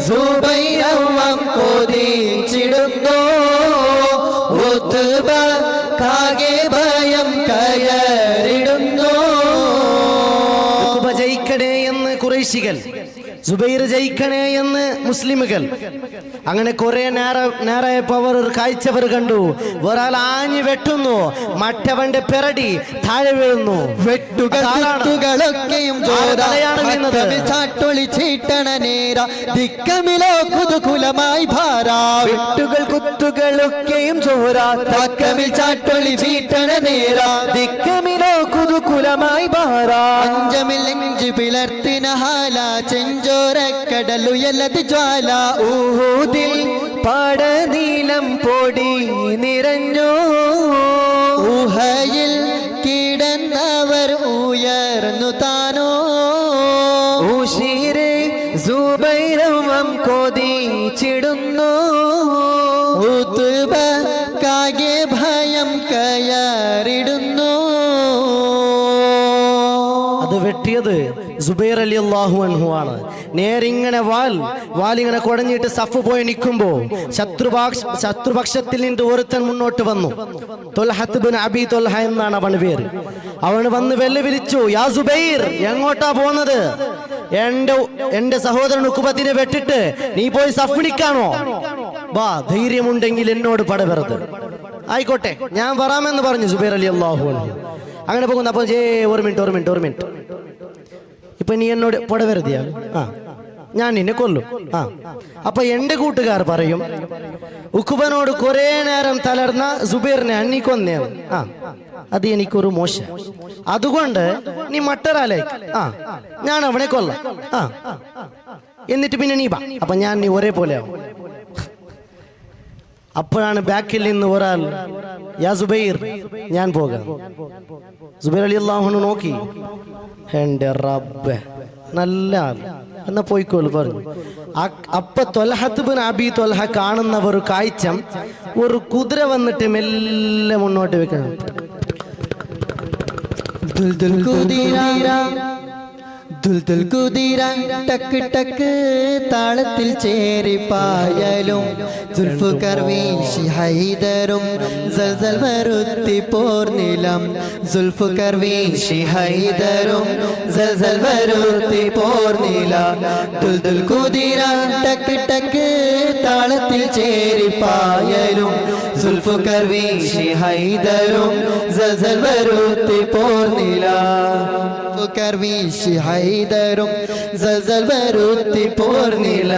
[SPEAKER 2] സുബൈറവം കൊതിച്ചിടുന്നു. ഉത്ബ കാകെ ഭയം കയറിടുന്നു.
[SPEAKER 1] ഉഖ്ബ ജയിക്കണേ എന്ന് ഖുറൈശികൾ, സുബൈർ ജയിക്കണേ എന്ന് മുസ്ലിമുകൾ. അങ്ങനെ കുറെ നേരായപ്പോ അവർ ഒരു കാഴ്ചവർ കണ്ടു. ഒരാൾ ആഞ്ഞു വെട്ടുന്നു, മറ്റവന്റെ പിറടി താഴെ വീഴുന്നു.
[SPEAKER 2] വെട്ടുകളൊക്കെയും ചാട്ടൊളി ചീട്ടണ നേര ദിക്കമിലോ കുതുകുലമായി ഭാരാ. വെട്ടുകൾ കുത്തുകളൊക്കെയും ചോരാ തക്കമിൽ ചാട്ടൊളി ചീട്ടണ നേര ദിക്കമിലോ കുതുകുലമായി ഭാരാ. അഞ്ചമിൽ നെഞ്ചു പിളർത്തിന ഹാല ചെഞ്ചോരക്കടലുയലത് ജ്വാല. ഊഹദിൽ പടനീലം പൊടി നിറഞ്ഞു. ഊഹയിൽ കിടന്നവർ ഉയർന്നു താനോ. ഉശിരെ സുബൈറവം കൊതിച്ചിടുന്നു. ഉത്ബക്കാകെ ഭയം കയറിടുന്നു.
[SPEAKER 1] അത് വെട്ടിയത് സുബൈർ റളിയല്ലാഹു അൻഹു ആണ്. നേരിങ്ങനെ വാലിങ്ങനെ കുടഞ്ഞിട്ട് സഫ് പോയി നിൽക്കുമ്പോ ശത്രുപക്ഷത്തിൽ നിന്ന് ഒരുത്തൻ മുന്നോട്ട് വന്നു. ത്വൽഹത്ത് ബിൻ അബീ ത്വൽഹ എന്നാണ് അവൻ പേര്. അവൻ വന്ന് വെല്ലുവിളിച്ചു, യാ സുബൈർ, എങ്ങോട്ടാ പോകുന്നത്? എന്റെ സഹോദരൻ ഉഖബത്തിനെ വെട്ടിട്ട് നീ പോയി സഫ് നിൽക്കാണോ? വാ, ധൈര്യമുണ്ടെങ്കിൽ എന്നോട് പടവരുത്. ആയിക്കോട്ടെ, ഞാൻ വരാമെന്ന് പറഞ്ഞു സുബൈർ റളിയല്ലാഹു അൻഹു. അങ്ങനെ പോകുന്നു. അപ്പൊ ഒരു മിനിറ്റ്, ഇപ്പൊ നീ എന്നോട് പടവരുതിയാ? ഞാൻ നിന്നെ കൊല്ലും. അപ്പൊ എന്റെ കൂട്ടുകാർ പറയും, ഉഖബനോട് കുറെ നേരം തളർന്ന സുബൈറിനെ നീ കൊന്നേന്ന്. അത് എനിക്കൊരു മോശം, അതുകൊണ്ട് നീ മറ്റൊരാലേക്ക് ഞാൻ അവനെ കൊല്ലാം. എന്നിട്ട് പിന്നെ നീ വാ, അപ്പൊ ഞാൻ നീ ഒരേ പോലെ ആവും. അപ്പോഴാണ് ബാക്കിൽ നിന്ന് ഒരാൾ, യാ സുബൈർ, ഞാൻ പോകാം. സുബൈർ റളിയല്ലാഹു അൻഹു നോക്കി, എന്റെ റബ്ബേ, നല്ല ആൾ, എന്നാ പോയിക്കോളൂ പറഞ്ഞു. അപ്പൊ ത്വൽഹത്ത് ബിൻ അബീ ത്വൽഹ കാണുന്ന ഒരു കാഴ്ച, ഒരു കുതിര വന്നിട്ട് മെല്ലെ മുന്നോട്ട് വെക്കണം.
[SPEAKER 2] ദുൽദുൽ കുതിര ടക്ക് ടക്ക് താളത്തിൽ ചേരിപ്പായലും സുൽഫുകർ വീശി ഹൈദരും സൽസൽ വരുത്തി പോർനിലം. സുൽഫുകർ വീശി ഹൈദരും സൽസൽ വരുത്തി പോർനില. ദുൽദുൽ കുതിര ടക്ക് ടക്ക് താളത്തിൽ ചേരിപ്പായലും സുൽഫുകർ വീശി ഹൈദരും സൽസൽ വരുത്തി പോർനില. സുൽഫുകർ വീശി ഹൈദരും സൽസൽ വരുത്തി പോർനില.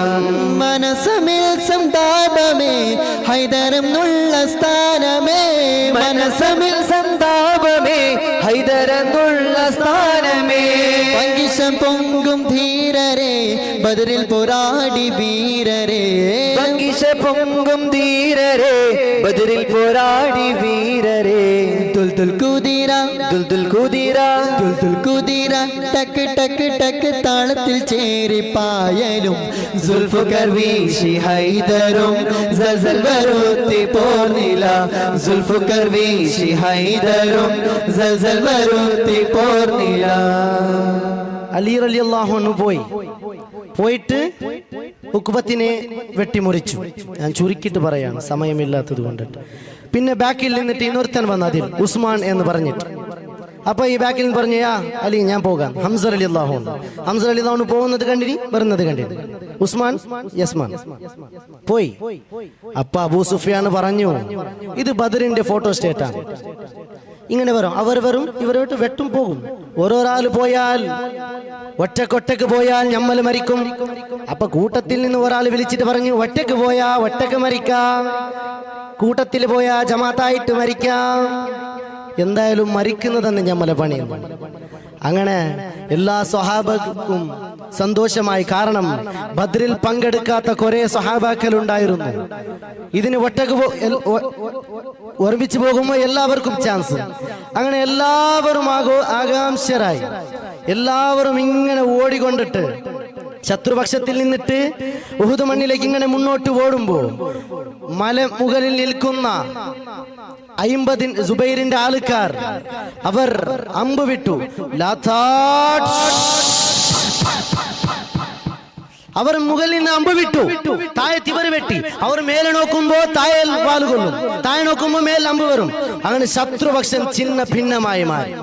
[SPEAKER 2] മനസ്സമിൽ സന്താപമേ ഹൈദരം നുള്ള സ്ഥാനമേ. മനസ്സമിൽ സന്താപമേ ഹൈദരം നുള്ള സ്ഥാനമേ. പങ്കിഷം പൊങ്കും ധീരരെ ബദറിൽ പോരാടി വീരരെ. പങ്കിഷ പൊങ്കും ധീരരെ ബദറിൽ പോരാടി വീരരെ. ദുൽദുൽ കുതിര ദുൽദുൽ കുതിര ദുൽദുൽ കുതിര ടക്ക് ടക്ക് ടക്ക് താളത്തിൽ ചേരിപ്പായലും സുൽഫുകർ വീശി ഹൈദരും സൽസൽ വരുത്തി പോർനില. സുൽഫുകർ വീശി ഹൈദരും സൽസൽ വരുത്തി പോർനില.
[SPEAKER 1] അലി റളിയല്ലാഹു അൻഹു പോയിട്ട് ഉഖബത്തിനെ വെട്ടിമുറിച്ചു. ഞാൻ ചുരുക്കിയിട്ട് പറയാണ്, സമയമില്ലാത്തത് കൊണ്ടിട്ട്. പിന്നെ ബാക്കിൽ നിന്നിട്ട് ഇന്നൊരുത്തൻ വന്ന, അതിൽ ഉസ്മാൻ എന്ന് പറഞ്ഞിട്ട്. അപ്പൊ ഈ ബാക്കിൽ നിന്ന് പറഞ്ഞു, യാ അലി, ഞാൻ പോകാം. ഹംസ റളിയല്ലാഹു അൻഹു പോകുന്നത് കണ്ടിനി, വരുന്നത് കണ്ടിനി. ഉസ്മാൻ യസ്മാൻ പോയി. അപ്പൊ അബൂ സുഫിയാൻ പറഞ്ഞു, ഇത് ബദറിന്റെ ഫോട്ടോ സ്റ്റേറ്റാണ്. ഇങ്ങനെ വരും, അവർ വരും, ഇവരോട്ട് വെട്ടും പോകും. ഓരോരാൾ പോയാൽ, ഒറ്റക്കൊറ്റക്ക് പോയാൽ ഞമ്മൽ മരിക്കും. അപ്പൊ കൂട്ടത്തിൽ നിന്ന് ഒരാൾ വിളിച്ചിട്ട് പറഞ്ഞു, ഒറ്റക്ക് പോയാ ഒറ്റക്ക് മരിക്കാം, കൂട്ടത്തിൽ പോയാ ജമാഅത്തായിട്ട് മരിക്കാം, എന്തായാലും മരിക്കുന്നതെന്ന് ഞമ്മലെ പണി. അങ്ങനെ എല്ലാ സ്വഹാബക്കും സന്തോഷമായി. കാരണം ബദ്രിൽ പങ്കെടുക്കാത്ത കുറെ സ്വഹാബാക്കൾ ഉണ്ടായിരുന്നു. ഇതിന് ഒറ്റക്ക് ഒരുമിച്ച് പോകുമ്പോൾ എല്ലാവർക്കും ചാൻസ്. അങ്ങനെ എല്ലാവരും ആകാംക്ഷരായി. എല്ലാവരും ഇങ്ങനെ ഓടിക്കൊണ്ടിട്ട് ശത്രുപക്ഷത്തിൽ നിന്നിട്ട് ഉഹുദ് മണ്ണിലേക്ക് ഇങ്ങനെ മുന്നോട്ട് ഓടുമ്പോ മല മുകളിൽ നിൽക്കുന്ന 50 സുബൈറിന്റെ ആൾക്കാർ അവർ അമ്പ് വിട്ടു. അവർ മുകളിൽ നിന്ന് അമ്പ് വിട്ടു. താഴെ തിവർ വെട്ടി. അവർ മേലെ നോക്കുമ്പോ താഴെ വാലുകൊള്ളും, താഴെ നോക്കുമ്പോ മേൽ അമ്പ് വരും. അങ്ങനെ ശത്രുപക്ഷം ചിന്ന ഭിന്നമായി മാറി.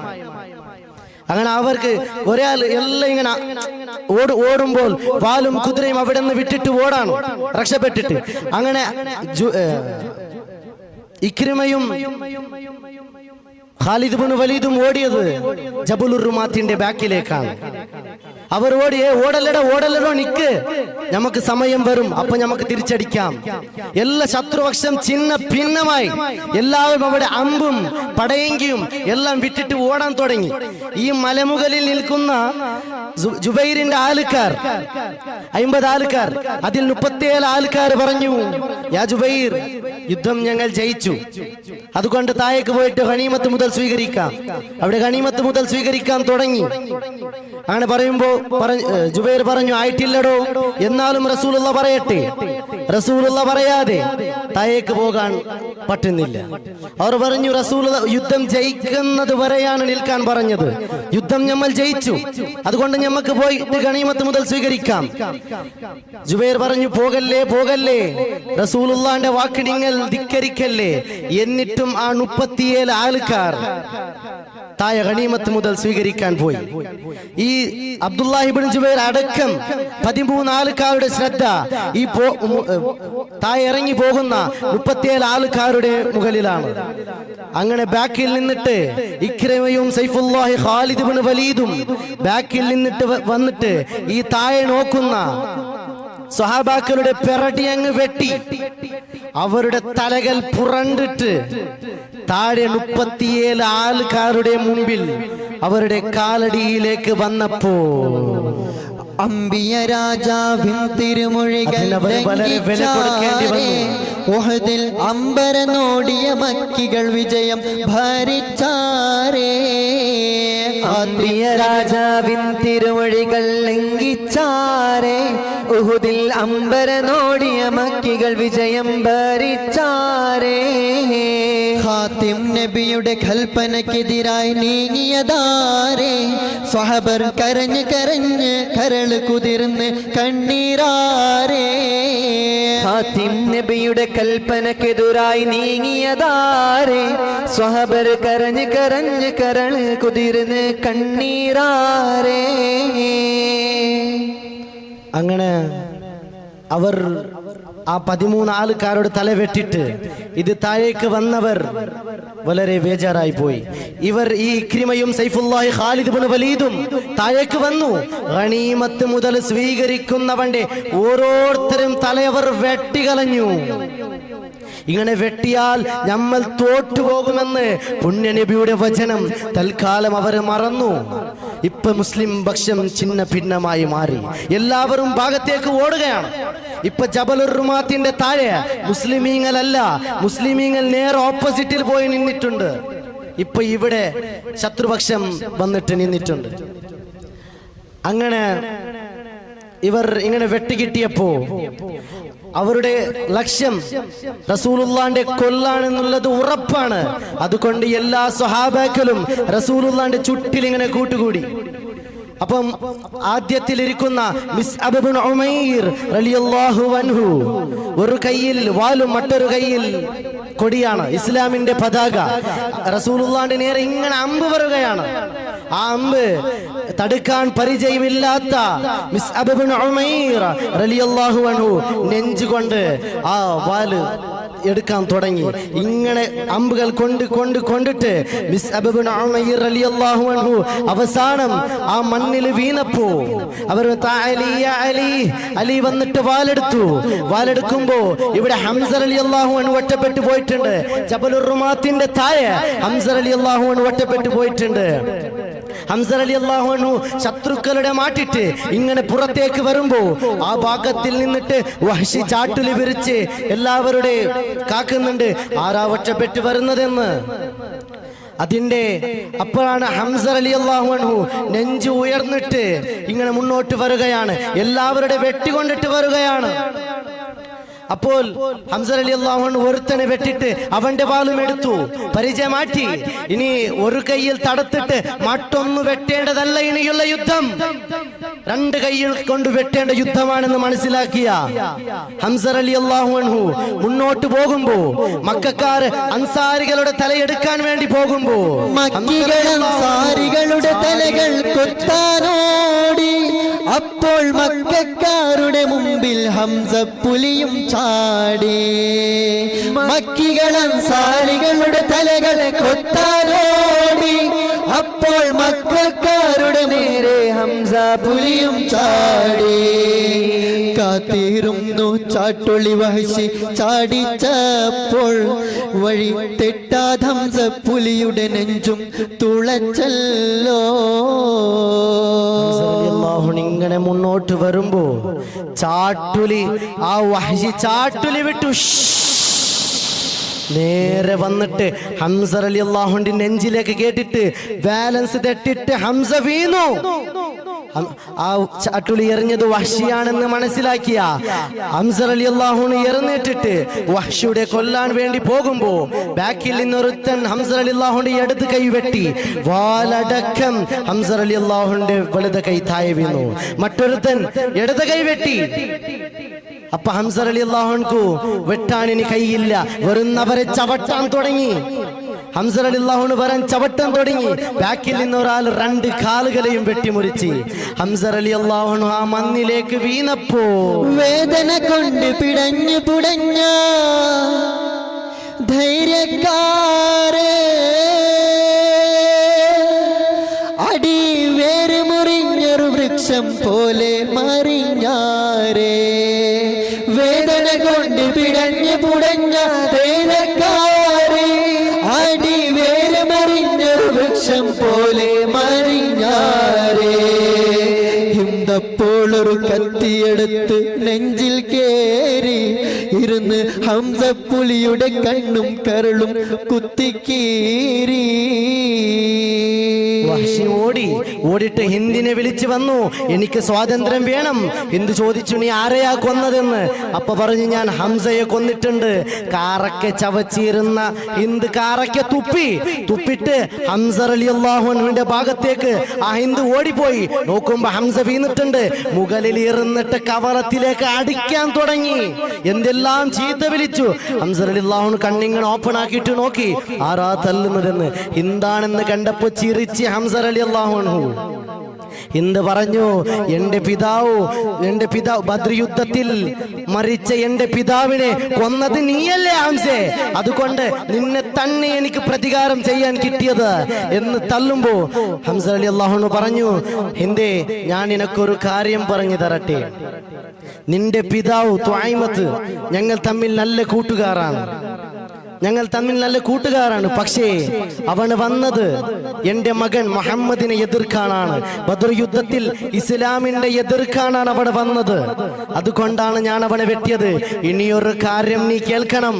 [SPEAKER 1] അങ്ങനെ അവർക്ക് ഒരാൾ എല്ലാം ഇങ്ങനെ ഓടുമ്പോൾ വാലും കുതിരയും അവിടെ നിന്ന് വിട്ടിട്ട് ഓടാണ്, രക്ഷപ്പെട്ടിട്ട്. അങ്ങനെ ഇക്രിമയും ഖാലിദ് ഇബ്നു വലീദും ഓടിയത് ജബലുർ റുമാത്തിന്റെ ബാക്കിലേക്കാണ്. അവർ ഓടിയേ, ഓടല്ലടോ നിക്ക്, നമുക്ക് സമയം വരും, അപ്പൊ നമുക്ക് തിരിച്ചടിക്കാം. എല്ലാ ശത്രുപക്ഷം ചിന്ന ഭിന്നമായി. എല്ലാവരും അവിടെ അമ്പും പടയങ്കിയും എല്ലാം വിട്ടിട്ട് ഓടാൻ തുടങ്ങി. ഈ മലമുകളിൽ നിൽക്കുന്ന ജുബൈറിന്റെ ആൾക്കാർ 50 ആൾക്കാർ, അതിൽ 37 ആൾക്കാർ പറഞ്ഞു, യാ ജുബൈർ, യുദ്ധം ഞങ്ങൾ ജയിച്ചു, അതുകൊണ്ട് താഴേക്ക് പോയിട്ട് ഗനീമത്ത് മുതൽ സ്വീകരിക്കാം. അവിടെ ഗനീമത്ത് മുതൽ സ്വീകരിക്കാൻ തുടങ്ങി. അങ്ങനെ പറയുമ്പോ ജുബൈർ പറഞ്ഞു, ആയിട്ടില്ലടോ, എന്നാലും റസൂലുള്ള പറയട്ടെ. റസൂലുള്ള പറയാതെ താഴേക്ക് പോകാൻ പറ്റുന്നില്ല. അവർ പറഞ്ഞു, റസൂലുള്ള യുദ്ധം ജയിക്കുന്നത് വരെയാണ് നിൽക്കാൻ പറഞ്ഞത്. യുദ്ധം നമ്മൾ ജയിച്ചു, അതുകൊണ്ട് നമുക്ക് പോയിട്ട് ഗനീമത്ത് മുതൽ സ്വീകരിക്കാം. ജുബൈർ പറഞ്ഞു, പോകല്ലേ പോകല്ലേ, റസൂലുള്ളാന്റെ വാക്ക് നിങ്ങൾ ധിക്കരിക്കല്ലേ. എന്നിട്ടും ആ 37 ആൾക്കാർ താഴെ ഗനീമത്ത് മുതൽ സ്വീകരിക്കാൻ പോയി. ഈ അബ്ദുല്ലാഹി ഇബ്നു ജുബൈർ അടക്കം 13 ആൾക്കാരുടെ ശ്രദ്ധ ഈ താഴെ ഇറങ്ങി പോകുന്ന 37 ആൾക്കാരുടെ മുകളിലാണ്. അങ്ങനെ ബാക്കിൽ നിന്നിട്ട് ഇക്രിമയും സൈഫുല്ലാഹി ഖാലിദ് ഇബ്നു വലീദും ബാക്കിൽ നിന്നിട്ട് വന്നിട്ട് ഈ താഴെ നോക്കുന്ന സ്വഹാബാക്കളുടെ പിറടി അങ്ങ് വെട്ടി അവരുടെ തലകൾ പുറണ്ടിട്ട് താഴെ 37 ആൾക്കാരുടെ മുമ്പിൽ അവരുടെ കാലടിയിലേക്ക് വന്നപ്പോ
[SPEAKER 2] അമ്പിയ രാജാവിൻ തിരുമൊഴികൾ ഉഹദിൽ അമ്പരനോടിയ മക്കികൾ വിജയം ഭരിച്ചാരേ.
[SPEAKER 3] അമ്പിയ രാജാവിൻ തിരുമൊഴികൾ ലംഘിച്ചാരേ, ഉഹുദിൽ അമ്പരനോടിയ മക്കികൾ വിജയം ഭരിച്ചാരേ.
[SPEAKER 2] ഖാത്തിം നബിയുടെ കൽപ്പനക്കെതിരായി നീങ്ങിയതാരേ, സ്വഹബർ കരഞ്ഞ് കരഞ്ഞ് കരള് കുതിർന്ന് കണ്ണീരാരേ.
[SPEAKER 3] ഖാത്തിം നബിയുടെ കൽപ്പനക്കെതിരായി നീങ്ങിയതാരേ, സ്വഹബർ കരഞ്ഞ് കരഞ്ഞ് കരള് കുതിർന്ന് കണ്ണീരാരേ.
[SPEAKER 1] അങ്ങനെ അവർ ആ 13 ആൾക്കാരോട് തല വെട്ടിട്ട് ഇത് താഴേക്ക് വന്നവർ വളരെ ബേജാറായി പോയി. ഇവർ ഈ ഇക്രിമയും സൈഫുല്ലാഹി ഖാലിദ് ഇബ്നു വലീദും താഴേക്ക് വന്നു. ഗനീമത്ത് മുതൽ സ്വീകരിക്കുന്നവന്റെ ഓരോരുത്തരും തലയവർ വെട്ടികളഞ്ഞു. ഇങ്ങനെ വെട്ടിയാൽ നമ്മൾ തോറ്റുപോകുമെന്ന് പുണ്യനബിയുടെ വചനം തൽക്കാലം അവർ മറന്നു. ഇപ്പൊ മുസ്ലിം പക്ഷം ചിന്ന ഭിന്നമായി മാറി. എല്ലാവരും ഭാഗത്തേക്ക് ഓടുകയാണ്. ഇപ്പൊ ജബലുർ റുമാത്തിന്റെ താഴെ മുസ്ലിമീങ്ങളല്ല, മുസ്ലിമീങ്ങൾ നേരെ ഓപ്പോസിറ്റിൽ പോയി നിന്നിട്ടുണ്ട്. ഇപ്പൊ ഇവിടെ ശത്രുപക്ഷം വന്നിട്ട് നിന്നിട്ടുണ്ട്. അങ്ങനെ ഇവർ ഇങ്ങനെ വെട്ടിക്കിട്ടിയപ്പോ അവരുടെ ലക്ഷ്യം റസൂലുള്ളാന്റെ കൊല്ലാണെന്നുള്ളത് ഉറപ്പാണ്. അതുകൊണ്ട് എല്ലാ സ്വഹാബാക്കളും റസൂലുള്ളാന്റെ ചുറ്റിൽ ഇങ്ങനെ കൂട്ടുകൂടി. അപ്പം ആദ്യത്തിലിരിക്കുന്ന മിസ്അബ് ഇബ്നു ഉമൈർ റളിയല്ലാഹു അൻഹു ഒരു കയ്യിൽ വാലും മറ്റൊരു കയ്യിൽ കൊടിയാണ്, ഇസ്ലാമിന്റെ പതാക. റസൂലുള്ളാന്റെ നേരെ ഇങ്ങനെ അമ്പ് വരുകയാണ്. ആ അമ്പ് തടുക്കാൻ പരിചയമില്ലാത്ത മിസ്അബ് ഇബ്നു ഉമൈർ റളിയല്ലാഹു അൻഹു നെഞ്ചുകൊണ്ട് ആ വാല് എടുക്കാൻ തുടങ്ങി. ഇങ്ങനെ അമ്പുകൾ കൊണ്ടിട്ട് മിസ്അബ് ഇബ്നു ഉമൈർ റളിയല്ലാഹു അൻഹു അവസാനം ആ മണ്ണിൽ വീണപ്പോ അവർ അലി വന്നിട്ട് വാലെടുക്കുമ്പോ ഇവിടെ ഹംസ റളിയല്ലാഹു അൻഹു ഒറ്റപ്പെട്ടു പോയിട്ടുണ്ട്. ജബലുർ റുമാത്തിന്റെ താഴെ ഹംസ റളിയല്ലാഹു അൻഹു ഒറ്റപ്പെട്ടു പോയിട്ടുണ്ട്. ഹംസ റളിയല്ലാഹു അൻഹു ശത്രുക്കളുടെ മാറ്റിട്ട് ഇങ്ങനെ പുറത്തേക്ക് വരുമ്പോ ആ ഭാഗത്തിൽ നിന്നിട്ട് വഹ്ശി ചാട്ടുലി വിരിച്ച് എല്ലാവരുടെ കാക്കുന്നുണ്ട് ആരാ ഒറ്റപ്പെട്ടു വരുന്നതെന്ന്. അതിന്റെ അപ്പോഴാണ് ഹംസ റളിയല്ലാഹു അൻഹു നെഞ്ചു ഉയർന്നിട്ട് ഇങ്ങനെ മുന്നോട്ട് വരികയാണ്, എല്ലാവരുടെ വെട്ടിക്കൊണ്ടിട്ട് വരികയാണ്. അപ്പോൾ ഹംസ റളിയല്ലാഹു അൻഹു ഒരുത്തനെ വെട്ടിട്ട് അവന്റെ വാളും എടുത്തു, പരിചയമാറ്റി. ഇനി ഒരു കൈയിൽ തടത്തിട്ട് മറ്റൊന്ന് വെട്ടേണ്ടതല്ല ഇനിയുള്ള യുദ്ധം, 2 കൈയിൽ കൊണ്ട് വെട്ടേണ്ട യുദ്ധമാണെന്ന് മനസ്സിലാക്കിയ ഹംസ റളിയല്ലാഹു അൻഹു മുന്നോട്ട് പോകുമ്പോ മക്കക്കാർ അൻസാരികളുടെ തലയെടുക്കാൻ വേണ്ടി പോകുമ്പോ
[SPEAKER 2] അൻസാരികളുടെ തലകൾ കൊത്താനോടി. അപ്പോൾ മക്കക്കാരുടെ മുമ്പിൽ ഹംസ പുലിയും ചാടി. മക്കികൾ അൻസാരികളുടെ തലകൾ കൊത്താനോടി. അപ്പോൾ മക്കക്കാരുടെ നേരെ ഹംസ പുലിയും ചാടി. കാത്തിരുന്നു ചാട്ടൊളി വഹ്ശി ചാടിച്ചപ്പോൾ വഴി തെറ്റാതെ ഹംസ പുലിയുടെ നെഞ്ചും തുളച്ചല്ലോ.
[SPEAKER 1] ഇങ്ങനെ മുന്നോട്ട് വരുമ്പോ ചാട്ടുലി ആ വഹ്ശി ചാട്ടുലി വിട്ടു നേരെ വന്നിട്ട് ഹംസ റളിയല്ലാഹുവിന്റെ നെഞ്ചിലേക്ക് കേട്ടിട്ട് ബാലൻസ് തെറ്റിട്ട് ഹംസ വീണു. ആ ചാട്ടുളി എറിഞ്ഞത് വഹ്ഷിയാണെന്ന് മനസ്സിലാക്കിയ ഹംസ റളിയല്ലാഹു എറിഞ്ഞിട്ടിട്ട് വഹ്ഷിയുടെ കൊല്ലാൻ വേണ്ടി പോകുമ്പോ ബാക്കിൽ നിന്നൊരുത്തൻ ഹംസ റളിയല്ലാഹുവിന്റെ ഇടത് കൈ വെട്ടി. വാലടക്കം ഹംസ റളിയല്ലാഹുവിന്റെ വലത് കൈ താഴെ വീണു. മറ്റൊരുത്തൻ ഇടത് കൈ വെട്ടി. അപ്പൊ ഹംസ റളിയല്ലാഹുവിൻകു വെട്ടാൻ ഇനി കൈയില്ല, വരുന്നവരെ ചവിട്ടാൻ തുടങ്ങി. ഹംസ റളിയല്ലാഹു വരാൻ ചവിട്ടാൻ തുടങ്ങി. ബാക്കിൽ നിന്ന് ഒരാൾ 2 കാലുകളെയും വെട്ടിമുറിച്ച് ഹംസ റളിയല്ലാഹു ആ മണ്ണിലേക്ക് വീണപ്പോ
[SPEAKER 2] വേദന കൊണ്ട് പിടഞ്ഞു പുടഞ്ഞ ധൈര്യക്കാരെ അടി വേര് മുറിഞ്ഞൊരു വൃക്ഷം പോലെ മറിഞ്ഞാരേ. വേദന കൊണ്ട് പിടഞ്ഞു പുടഞ്ഞ ധൈര്യക്കാരെ അടി വേര് മറിഞ്ഞൊരു വൃക്ഷം പോലെ മറിഞ്ഞാരേ. ഹിന്ദപ്പോൾ ഒരു കത്തിയെടുത്ത് നെഞ്ചിൽ കേറി ഇരുന്ന് ഹംസപ്പുലിയുടെ കണ്ണും കരളും കുത്തിക്കീറി.
[SPEAKER 1] വഹ്ഷി ഓടിയിട്ട് ഹിന്ദിനെ വിളിച്ചു വന്നു, എനിക്ക് സ്വാതന്ത്ര്യം വേണം. ഹിന്ദു ചോദിച്ചു, നീ ആരെയാ കൊന്നതെന്ന്? അപ്പൊ പറഞ്ഞു, ഞാൻ ഹംസയെ കൊന്നിട്ടുണ്ട്. കാറയ്ക്ക് ചവച്ചിരുന്ന ഹിന്ദു കാറയ്ക്ക് തുപ്പിട്ട് ഹംസ റളിയല്ലാഹുവിന്റെ ഭാഗത്തേക്ക് ആ ഹിന്ദു ഓടിപ്പോയി. നോക്കുമ്പോ ഹംസ വീണിട്ടുണ്ട്. മുകളിൽ ഇരുന്നിട്ട് കവറത്തിലേക്ക് അടിക്കാൻ തുടങ്ങി. എന്തെല്ലാം ചീത്ത വിളിച്ചു. ഹംസ റളിയല്ലാഹു കണ്ണിങ്ങനെ ഓപ്പൺ ആക്കിയിട്ട് നോക്കി, ആരാ തല്ലുന്നതെന്ന്. ഹിന്ദാണെന്ന് കണ്ടപ്പോ ചിരിച്ച് ഹംസ റളിയല്ലാഹു അൻഹു. ഹിന്ദ് പറഞ്ഞു, എന്റെ പിതാവ് ബദ്ർ യുദ്ധത്തിൽ മരിച്ച എന്റെ പിതാവിനെ കൊന്നത് നീയല്ലേ ഹംസേ, അതുകൊണ്ട് നിന്നെ തന്നെ എനിക്ക് പ്രതികാരം ചെയ്യാൻ കിട്ടിയത് എന്ന് തല്ലുമ്പോ ഹംസ റളിയല്ലാഹു അൻഹു പറഞ്ഞു, ഹിന്ദേ, ഞാൻ നിനക്കൊരു കാര്യം പറഞ്ഞു തരട്ടെ. നിന്റെ പിതാവ് തുഐമത്ത് ഞങ്ങൾ തമ്മിൽ നല്ല കൂട്ടുകാരാണ്. പക്ഷേ അവന് വന്നത് എന്റെ മകൻ മുഹമ്മദിനെ എതിർക്കാനാണ്. ബദർ യുദ്ധത്തിൽ ഇസ്ലാമിന്റെ എതിർക്കാനാണ് അവിടെ വന്നത്. അതുകൊണ്ടാണ് ഞാൻ അവനെ വെട്ടിയത്. ഇനിയൊരു കാര്യം നീ കേൾക്കണം.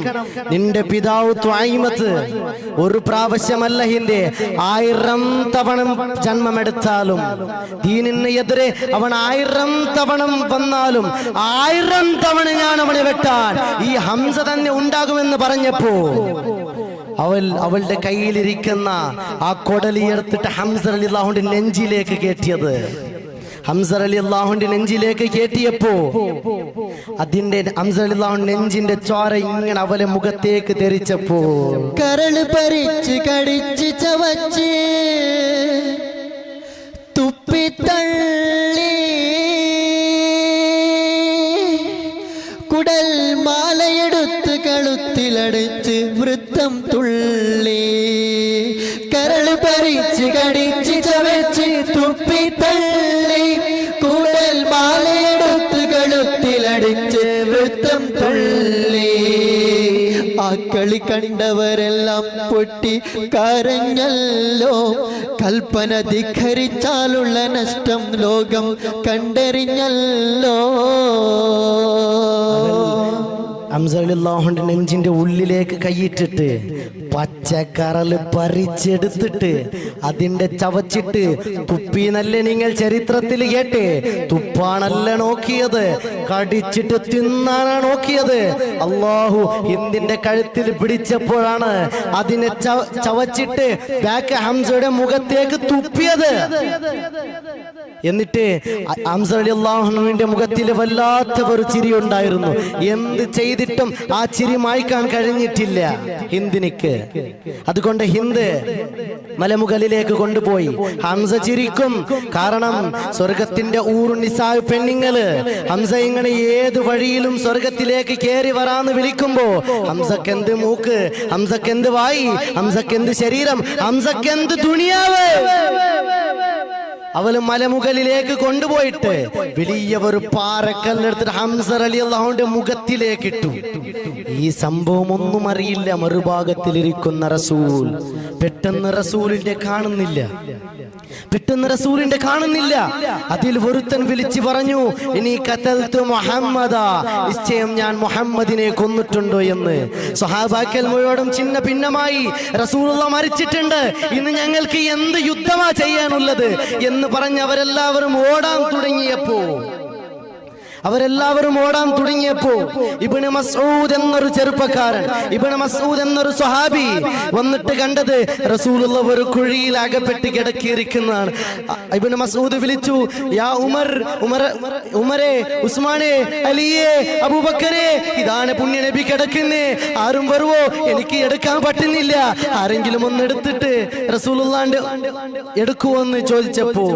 [SPEAKER 1] നിന്റെ പിതാവ് തുഐമത്ത് ഒരു പ്രാവശ്യമല്ല ഹിന്ദേ, 1000 തവണ ജന്മമെടുത്താലും ദീനിന് എതിരെ അവൻ 1000 തവണ വന്നാലും 1000 തവണ ഞാൻ അവനെ വെട്ടാൻ ഈ ഹംസ തന്നെ ഉണ്ടാകുമെന്ന് പറഞ്ഞപ്പോ അവളുടെ കയ്യിലിരിക്കുന്ന ആ കൊടലി എടുത്തിട്ട് ഹംസ റളിയല്ലാഹുവിന്റെ നെഞ്ചിലേക്ക് കേറ്റിയത്. ഹംസ റളിയല്ലാഹുവിന്റെ നെഞ്ചിലേക്ക് കേറ്റിയപ്പോ അതിന്റെ ഹംസ റളിയല്ലാഹുവിന്റെ നെഞ്ചിന്റെ ചോര ഇങ്ങനെ അവലെ മുഖത്തേക്ക് തെറിച്ചപ്പോ
[SPEAKER 2] കരള് പരിച്ച് കടിച്ച് ചവച്ച് തുപ്പിത്തള്ളി കുടൽ മാലയെടുത്ത് കഴുത്തിലടിച്ച് വൃത്തം തുള്ളി. കരള് പരിച്ച് കടിച്ച് ചവച്ച് തുപ്പിത്തള്ളി കുടൽ മാലയെടുത്ത് കഴുത്തിലടിച്ച് വൃത്തം തുള്ളി. ആ കളി കണ്ടവരെല്ലാം പൊട്ടി കരഞ്ഞല്ലോ. കൽപ്പന ധിഖരിച്ചാലുള്ള നഷ്ടം ലോകം കണ്ടറിഞ്ഞല്ലോ.
[SPEAKER 1] ഹംസ റളിയല്ലാഹുവിന്റെ നെഞ്ചിന്റെ ഉള്ളിലേക്ക് കൈയിട്ടിട്ട് പച്ചക്കറല് പറിച്ചെടുത്തിട്ട് അതിന്റെ ചവച്ചിട്ട് തുപ്പിന്നല്ലേ നിങ്ങൾ ചരിത്രത്തിൽ കേട്ടേ? തുപ്പാണല്ല നോക്കിയത്, കടിച്ചിട്ട് തിന്നാനാണ് നോക്കിയത്. അള്ളാഹു ഹിന്ദിന്റെ കഴുത്തിൽ പിടിച്ചപ്പോഴാണ് അതിനെ ചവച്ചിട്ട് ബാക്ക് ഹംസയുടെ മുഖത്തേക്ക് തുപ്പിയത്. എന്നിട്ട് ഹംസ റളിയല്ലാഹുവിന്റെ മുഖത്തിൽ വല്ലാത്ത ഒരു ചിരി ഉണ്ടായിരുന്നു. എന്ത് ചെയ്തിട്ടും ആ ചിരി മായ്ക്കാൻ കഴിഞ്ഞിട്ടില്ല ഹിന്ദിനിക്ക്. അതുകൊണ്ട് ഹിന്ദ് മലമുകളിലേക്ക് കൊണ്ടുപോയി. ഹംസ ചിരിക്കും, കാരണം സ്വർഗത്തിന്റെ ഊറുനിസായ പെണ്ണുങ്ങള് ഹംസ ഇങ്ങനെ ഏത് വഴിയിലും സ്വർഗത്തിലേക്ക് കയറി വരാന്ന് വിളിക്കുമ്പോ ഹംസക്കെന്ത് മൂക്ക്, ഹംസക്കെന്ത് വായി, ഹംസക്കെന്ത് ശരീരം, ഹംസക്കെന്ത് ദുനിയാവ്. അവല് മലമുകളിലേക്ക് കൊണ്ടുപോയിട്ട് വലിയ ഒരു പാറക്കല്ലെടുത്തിട്ട് ഹംസ റളിയല്ലാഹുവിന്റെ മുഖത്തിലേക്ക് ഇട്ടു. ഈ സംഭവം ഒന്നും അറിയില്ല മറുഭാഗത്തിലിരിക്കുന്ന റസൂൽ. പെട്ടെന്ന് റസൂലിന്റെ കാണുന്നില്ല. പെട്ടെന്ന് റസൂലിന്റെ കാണുന്നില്ല. അതിൽ ഒരുത്തൻ വിളിച്ചു പറഞ്ഞു, ഇനി ഖതൽതു മുഹമ്മദാ, നിശ്ചയം ഞാൻ മുഹമ്മദിനെ കൊന്നിട്ടുണ്ടോ എന്ന്. സ്വഹാബാക്കൾ മുഴുവനും ചിന്ന ഭിന്നമായി. റസൂലുള്ള മരിച്ചിട്ടുണ്ട്, ഇന്ന് ഞങ്ങൾക്ക് എന്ത് യുദ്ധമാ ചെയ്യാനുള്ളത് എന്ന് പറഞ്ഞ് അവരെല്ലാവരും ഓടാൻ തുടങ്ങിയപ്പോ ഇബ്നു മസ്ഊദ് എന്നൊരു ചെറുപ്പക്കാരൻ, ഇബ്നു മസ്ഊദ് എന്നൊരു സ്വഹാബി വന്നിട്ട് കണ്ടത് റസൂലുള്ള ഒരു കുഴിയിൽ അകപ്പെട്ട് കിടക്കിയിരിക്കുന്നതാണ്. ഇബ്നു മസ്ഊദ് വിളിച്ചു, യാ ഉമരെ, ഉസ്മാനെ, അലിയെ, അബൂബക്കരെ, ഇതാണ് പുണ്യ നബി കിടക്കുന്നേ, ആരും വരുവോ? എനിക്ക് എടുക്കാൻ പറ്റുന്നില്ല, ആരെങ്കിലും ഒന്ന് എടുത്തിട്ട് റസൂലുള്ളാന്റെ എടുക്കുവോന്ന് ചോദിച്ചപ്പോ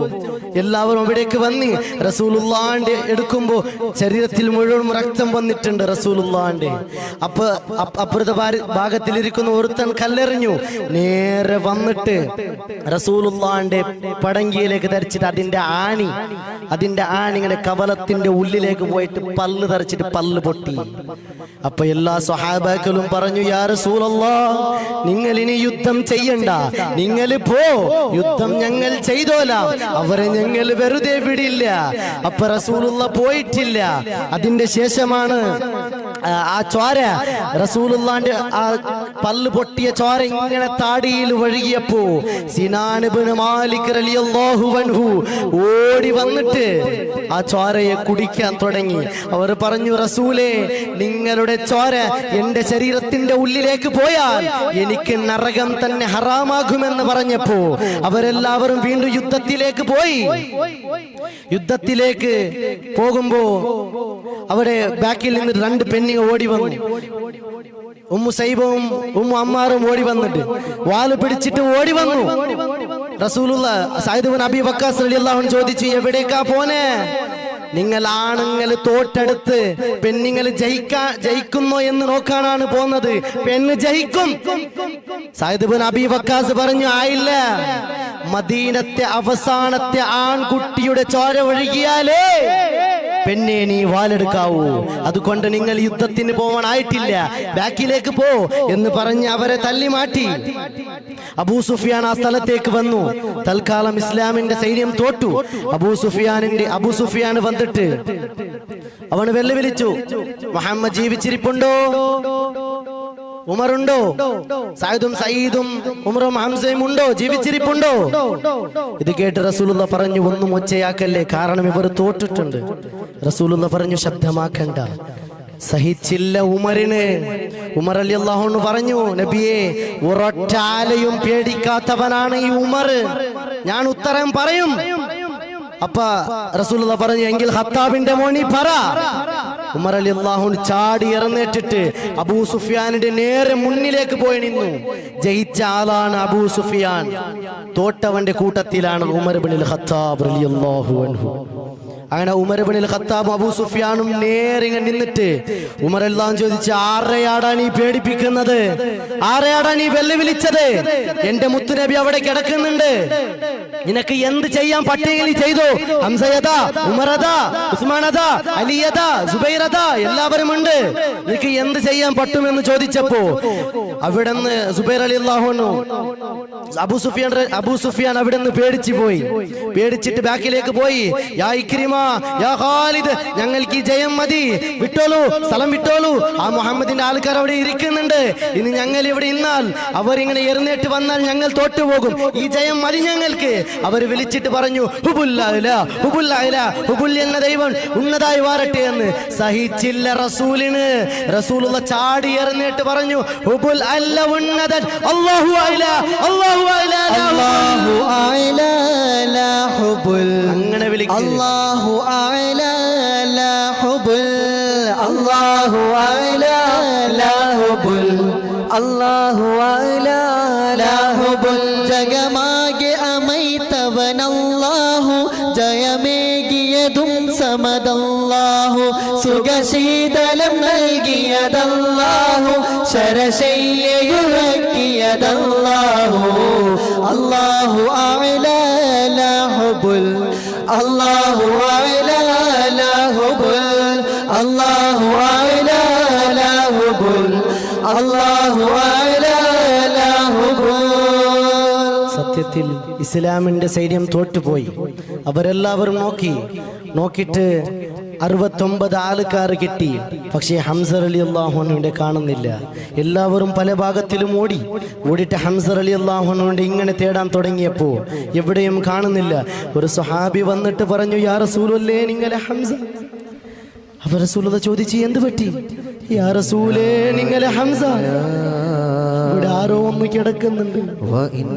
[SPEAKER 1] എല്ലാവരും അവിടേക്ക് വന്നി. റസൂലുള്ളാന്റെ എടുക്കുമ്പോ ശരീരത്തിൽ മുഴുവൻ രക്തം വന്നിട്ടുണ്ട് റസൂലുള്ളാന്റെ. അപ്പുറത്തെ ഭാഗത്തിലിരിക്കുന്ന ഒരുത്തൻ കല്ലെറിഞ്ഞു. നേരെ വന്നിട്ട് റസൂലുള്ളാന്റെ പടങ്കിയിലേക്ക് ധരിച്ചിട്ട് അതിന്റെ ആണി ഇങ്ങനെ കവലത്തിന്റെ ഉള്ളിലേക്ക് പോയിട്ട് പല്ല് ധരിച്ചിട്ട് പല്ല് പൊട്ടി. അപ്പൊ എല്ലാ സ്വഹാബാക്കളും പറഞ്ഞു, യാ റസൂലല്ലാഹ്, നിങ്ങൾ ഇനി യുദ്ധം ചെയ്യണ്ട, നിങ്ങൾ പോ, യുദ്ധം ഞങ്ങൾ ചെയ്തോലാം, അവരെ ഞങ്ങൾ വെറുതെ വിടില്ല. അപ്പൊ റസൂലുള്ള പോയിട്ടില്ല. അതിന്റെ ശേഷമാണ് ആ ചോര, റസൂലുള്ളാന്റെ ആ പല്ല് പൊട്ടിയ ചോര ഇങ്ങനെ താടിയിൽ വഴുകിയപ്പോ സിനാൻ ഇബ്നു മാലിക് റളിയല്ലാഹു അൻഹു ഓടി വന്നിട്ട് ആ ചോരയെ കുടിക്കാൻ തുടങ്ങി. അവർ പറഞ്ഞു, റസൂലേ, നിങ്ങളുടെ ചോര എന്റെ ശരീരത്തിന്റെ ഉള്ളിലേക്ക് പോയാൽ എനിക്ക് നരകം തന്നെ ഹറാമാകുമെന്ന് പറഞ്ഞപ്പോ അവരെല്ലാവരും വീണ്ടും യുദ്ധത്തിലേക്ക് പോയി. യുദ്ധത്തിലേക്ക് പോകുമ്പോ അവിടെ ബാക്കിൽ നിന്ന് രണ്ട് പെണ്ണുങ്ങൾ ഓടി വന്നു. ഉമ്മു സൈബവും ഉമ്മു അമ്മാറും ഓടി വന്നിട്ട് വാല് പിടിച്ചിട്ട് ഓടി വന്നു. റസൂലുള്ള സഅദ് ഇബ്നു അബീ വഖാസ് റളിയല്ലാഹു അൻഹു ചോദിച്ചു, എവിടേക്കാ പോനെ? നിങ്ങൾ ആണുങ്ങൾ തോട്ടെടുത്ത് പെണ്ണുങ്ങൾ ജയിക്കുന്നോ എന്ന് നോക്കാനാണ് പോകുന്നത്. പെണ്ണ് ജയിക്കും. സഅദ് ഇബ്നു അബീ വഖാസ് പറഞ്ഞു, ആയില്ല, മദീനത്തെ അവസാനത്തെ ആൺകുട്ടിയുടെ ചോര ഒഴുകിയാലേ പെണ്ണെ നീ വാലെടുക്കാവൂ, അതുകൊണ്ട് നിങ്ങൾ യുദ്ധത്തിന് പോവാനായിട്ടില്ല, ബാക്കിലേക്ക് പോ എന്ന് പറഞ്ഞ് അവരെ തല്ലി മാറ്റി. അബൂ സുഫിയാൻ ആ സ്ഥലത്തേക്ക് വന്നു. തൽക്കാലം ഇസ്ലാമിന്റെ സൈന്യം തോറ്റു. അബൂ സുഫിയാൻ വന്നിട്ട് അവന് വെല്ലുവിളിച്ചു, മുഹമ്മദ് ജീവിച്ചിരിപ്പുണ്ടോ? ഉമറുണ്ടോ? സയ്യിദും ഉമറും ഹംസയും ഉണ്ടോ? ജീവിച്ചിരിപ്പുണ്ടോ? ഇത് കേട്ട് റസൂലുള്ള പറഞ്ഞു, ഒന്നും ഒച്ചയാക്കല്ലേ, കാരണം ഇവർ തോറ്റിട്ടുണ്ട്. റസൂലുള്ള പറഞ്ഞു, ശബ്ദമാക്കണ്ട. സഹിച്ചില്ല ഉമറിന്. ഉമർ റളിയല്ലാഹു അൻഹു പറഞ്ഞു, നബിയെ, ഒരൊറ്റാലയും പേടിക്കാത്തവനാണ് ഈ ഉമർ, ഞാൻ ഉത്തരം പറയും. അപ്പ റസൂലുള്ള പറഞ്ഞു, എങ്കിൽ ഖത്താബിന്റെ മോനി പറ. ഉമർ റളിയല്ലാഹു അൻഹു ചാടി ഇറന്നേറ്റിട്ട് അബൂ സുഫിയാനിന്റെ നേരെ മുന്നിലേക്ക് പോയി നിന്നു. ജയിച്ച ആളാണ് അബൂ സുഫിയാൻ, തോറ്റവന്റെ കൂട്ടത്തിലാണ് ഉമർ ഇബ്നുൽ ഖത്താബ് റളിയല്ലാഹു അൻഹു. അങ്ങനെ ഉമർ ഇബ്നുൽ ഖത്താബും അബൂ സുഫിയാനും നേരെ നിന്നിട്ട് ഉമർ എല്ലാം ചോദിച്ചു, ആരെയാടാ നീ പേടിപ്പിക്കുന്നത്? ആരെയാടാ നീ വെല്ലുവിളിച്ചത്? എന്റെ മുത്തുനബി അവിടെ കിടക്കുന്നുണ്ട്, നിനക്ക് എന്ത് ചെയ്യാൻ പറ്റുമെങ്കിൽ ചെയ്തോ. ഹംസയതാ, ഉമറതാ, ഉസ്മാനതാ, അലിയതാ, സുബൈറതാ, എല്ലാവരും ഉണ്ട്, നിനക്ക് എന്ത് ചെയ്യാൻ പറ്റുമെന്ന് ചോദിച്ചപ്പോ അവിടുന്ന് സുബൈർ റളിയല്ലാഹു അൻഹു അബൂ സുഫിയാൻ അവിടുന്ന് പേടിച്ചിട്ട് ബാക്കിലേക്ക് പോയി. യാ ഇക്രിമ, യാ ഖാലിദ്, ഞങ്ങൾക്ക് ഈ ജയം മതി, വിട്ടോളൂ, സ്ഥലം വിട്ടോളൂ, ആ മുഹമ്മദിന്റെ ആൾക്കാർ അവിടെ ഇരിക്കുന്നുണ്ട്, ഇനി ഞങ്ങൾ ഇവിടെ ഇന്നാൽ അവരിങ്ങനെ എഴുന്നേറ്റ് വന്നാൽ ഞങ്ങൾ തോറ്റുപോകും, ഈ ജയം മതി ഞങ്ങൾക്ക്. അവർ വിളിച്ചിട്ട് പറഞ്ഞു, ഹുബുൽ എന്ന ദൈവം ഉന്നതായി വാരട്ടെ എന്ന്. സഹിച്ചില്ല റസൂലിന്. റസൂലുള്ള ചാടി എറിഞ്ഞിട്ട് പറഞ്ഞു, ഹുബുൽ അല്ല ഉന്നതൻ, അല്ലാഹു അഅ്ലാ, അല്ലാഹു അഅ്ലാ,
[SPEAKER 2] അല്ലാഹു അഅ്ലാ ലാ ഹുബുൽ,
[SPEAKER 3] അങ്ങനെ വിളിക്കും.
[SPEAKER 2] അല്ലാഹു അഅ്ലാ ലാ ഹുബുൽ, അല്ലാഹു അഅ്ലാ ലാ ഹുബുൽ, അല്ലാഹു അഅ്ലാ ലാ ഹുബുൽ. ജഗമാകെ അമൈതവനല്ലാഹു, ജയമേകിയതും സമദല്ലാഹു, സുഖശീതലം നൽകിയതല്ലാഹു, ശരശയ്യയുറക്കിയതല്ലാഹു. അല്ലാഹു അഅ്ലാ ലാ ഹുബുൽ, അല്ലാഹു അഅ്ലാ ലാ ഹുബുൽ, അല്ലാഹു അഅ്ലാ ലാ ഹുബുൽ, അല്ലാഹു അഅ്ലാ ലാ ഹുബുൽ.
[SPEAKER 1] സത്യത്തിൽ ഇസ്ലാമിന്റെ സൈന്യം തോറ്റുപോയി. അവരെല്ലാവരും നോക്കിയിട്ട് 69 ആൾക്കാർ കിട്ടി. പക്ഷേ ഹംസ റളിയല്ലാഹു അൻഹുവിനെ കാണുന്നില്ല. എല്ലാവരും പല ഭാഗത്തിലും ഓടിയിട്ട് ഹംസ റളിയല്ലാഹു അൻഹുവിനെ ഇങ്ങനെ തേടാൻ തുടങ്ങിയപ്പോൾ എവിടെയും കാണുന്നില്ല. ഒരു സ്വഹാബി വന്നിട്ട് പറഞ്ഞു, യാ റസൂലല്ലേ, നിങ്ങളെ ഹംസ. അപ്പോൾ റസൂലുള്ളാഹി ചോദിച്ചു, എന്ത് പറ്റി? യാ റസൂലേ, നിങ്ങളെ ഹംസ, ഇവിടെ ആരോ ഒന്ന് കിടക്കുന്നുണ്ട്,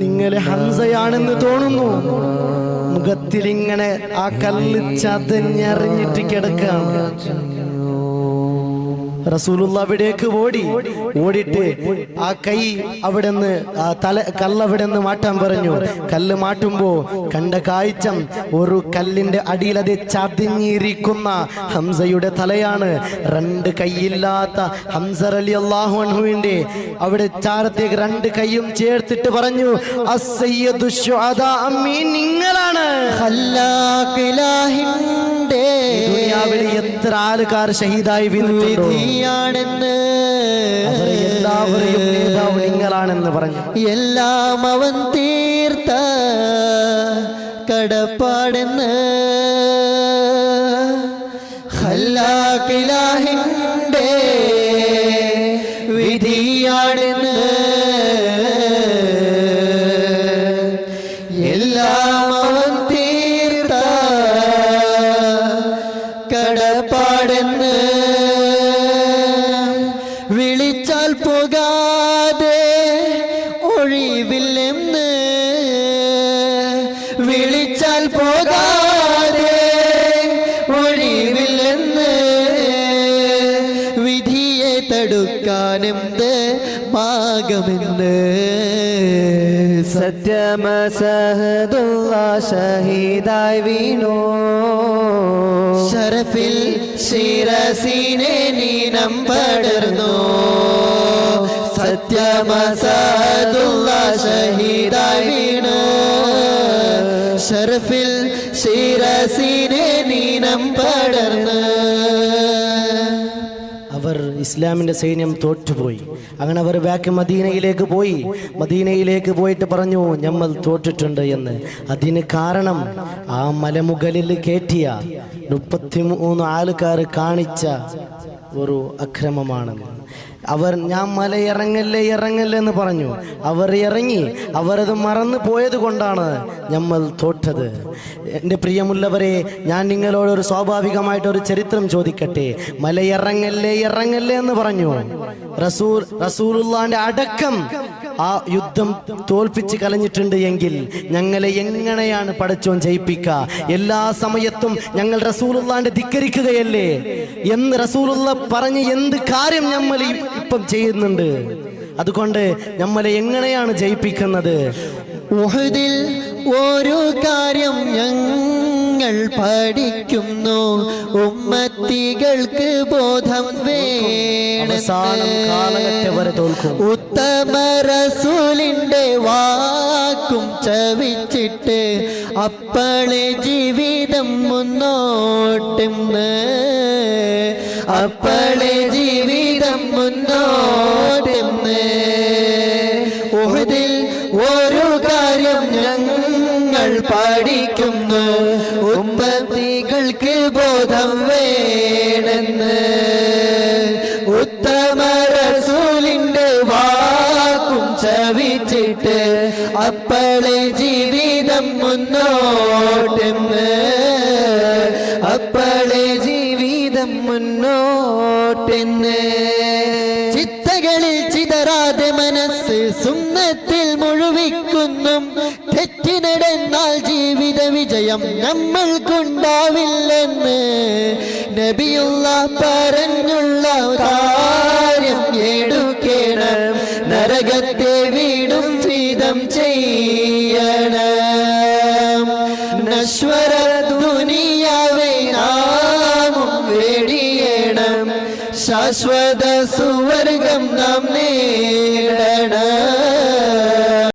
[SPEAKER 1] നിങ്ങളെ ഹംസയാണെന്ന് തോന്നുന്നു. മുഖത്തിൽ ഇങ്ങനെ ആ കല്ല് ചതഞ്ഞറിഞ്ഞിട്ട് കിടക്കുകയാണ്. റസൂലുള്ളാഹി അവിടേക്ക് ഓടിയിട്ട് ആ കൈ അവിടെ നിന്ന് കല്ലവിടെ നിന്ന് മാറ്റാൻ പറഞ്ഞു. കല്ല് മാറ്റുമ്പോ കണ്ട കാഴ്ച ഒരു കല്ലിന്റെ അടിയിൽ അത് ചതിഞ്ഞിരിക്കുന്ന ഹംസയുടെ തലയാണ്. 2 കൈയില്ലാത്ത ഹംസ റളിയല്ലാഹു അൻഹുവിന്റെ അവിടെ ചാരത്തേക്ക് 2 കൈയും ചേർത്തിട്ട് പറഞ്ഞു, അസ്സയ്യിദു ശുഹദാ അമ്മീൻ, നിങ്ങളാണ്
[SPEAKER 2] ഖല്ലാഖിലാഹിന്റെ
[SPEAKER 1] ദുനിയാവിൽ എത്ര ആൾക്കാർ ഷഹീദായി വീണിട്ടുണ്ടോ, എല്ലാവരെയും നേതാവ് നിങ്ങളാണെന്ന് പറഞ്ഞു.
[SPEAKER 2] എല്ലാം അവൻ തീർത്ത കടപ്പാടെന്ന് ഖല്ലാഖിലാഹിന്റെ വിധിയാണെന്ന് എല്ലാം അവൻ തീർത്ത കടപ്പാടെന്ന് വിളിച്ചാൽ പോകാതെ ഒഴിവില്ലെന്ന് വിളിച്ചാൽ പോകാതെ ഒഴിവില്ലെന്ന് വിധിയെ തടുക്കാനെന്ത് മാർഗമെന്ന്
[SPEAKER 3] സത്യമസഹദുള്ള ഷഹീദായി വീണു
[SPEAKER 2] ശരഫിൽ ശിരസിനെ നീനം പടർന്നു സത്യമസഹദുള്ള ഷഹീദായി വീണു ശരഫിൽ ശിരസിനെ നീനം പടർന്നു.
[SPEAKER 1] അവർ ഇസ്ലാമിന്റെ സൈന്യം തോറ്റുപോയി. അങ്ങനെ അവർ ബാക്ക് മദീനയിലേക്ക് പോയിട്ട് പറഞ്ഞു, നമ്മൾ തോറ്റിട്ടുണ്ട് എന്ന്. അതിന് കാരണം ആ മലമുകളിൽ കയറ്റിയ 33 ആൾക്കാർ കാണിച്ച ഒരു അക്രമമാണെന്ന്. ഞാൻ മല ഇറങ്ങല്ലേ എന്ന് പറഞ്ഞു. അവർ ഇറങ്ങി. അവരത് മറന്നു പോയത് കൊണ്ടാണ് നമ്മൾ തോറ്റത്. എൻ്റെ പ്രിയമുള്ളവരെ, ഞാൻ നിങ്ങളോട് ഒരു സ്വാഭാവികമായിട്ടൊരു ചരിത്രം ചോദിക്കട്ടെ. മല ഇറങ്ങല്ലേ എന്ന് പറഞ്ഞു. റസൂലുള്ളാഹിന്റെ അടക്കം ആ യുദ്ധം തോൽപ്പിച്ച് കളഞ്ഞിട്ടുണ്ട് എങ്കിൽ ഞങ്ങളെ എങ്ങനെയാണ് പടച്ചോൻ ജയിപ്പിക്കുക? എല്ലാ സമയത്തും ഞങ്ങൾ റസൂലുള്ളാഹിനെ ധിക്കരിക്കുകയല്ലേ എന്ന് റസൂലുള്ള പറഞ്ഞ് എന്ത് കാര്യം നമ്മൾ ഇപ്പം ചെയ്യുന്നുണ്ട്? അതുകൊണ്ട് നമ്മളെ എങ്ങനെയാണ് ജയിപ്പിക്കുന്നത്?
[SPEAKER 2] ഉഹദിൽ ഒരു കാര്യം ഞങ്ങൾ പഠിക്കുന്നു, ഉമ്മത്തികൾക്ക് ബോധം വേണം. ഉത്തമ റസൂലിന്റെ വാക്കും ചവിച്ചിട്ട് അപ്പളെ ജീവിതം മുന്നോട്ടെന്ന് അപ്പളെ ജീവിതം മുന്നോട്ടെന്ന്. ഉഹദിൽ ഒരു കാര്യം ഞങ്ങൾ പഠിക്കുന്നു, ഉമ്മത്തികൾക്ക് ബോധം വേണമെന്ന്. ഉത്തമ റസൂലിന്റെ വാക്കും ചവിച്ചിട്ട് അപ്പളെ ജീവിതം മുന്നോട്ടെന്ന് അപ്പളെ ജീവിതം മുന്നോട്ടെന്ന്. ചിത്തകളിൽ ചിതറാതെ മനസ്സ് സുന്നത്തിൽ മുഴുവിക്കുന്നു. തെറ്റിനടന്നാൽ ജീവിത വിജയം നമ്മൾക്കുണ്ടാവില്ലെന്ന് നബിയുള്ള പറഞ്ഞുള്ള കാര്യം എടുക്കണം. നരകത്തെ വീടും വീതം ചെയ്യണം. നശ്വര ദുനിയാവേ നാമും വേടിയണം. ശാശ്വത സുവർഗം നാം നേടണം.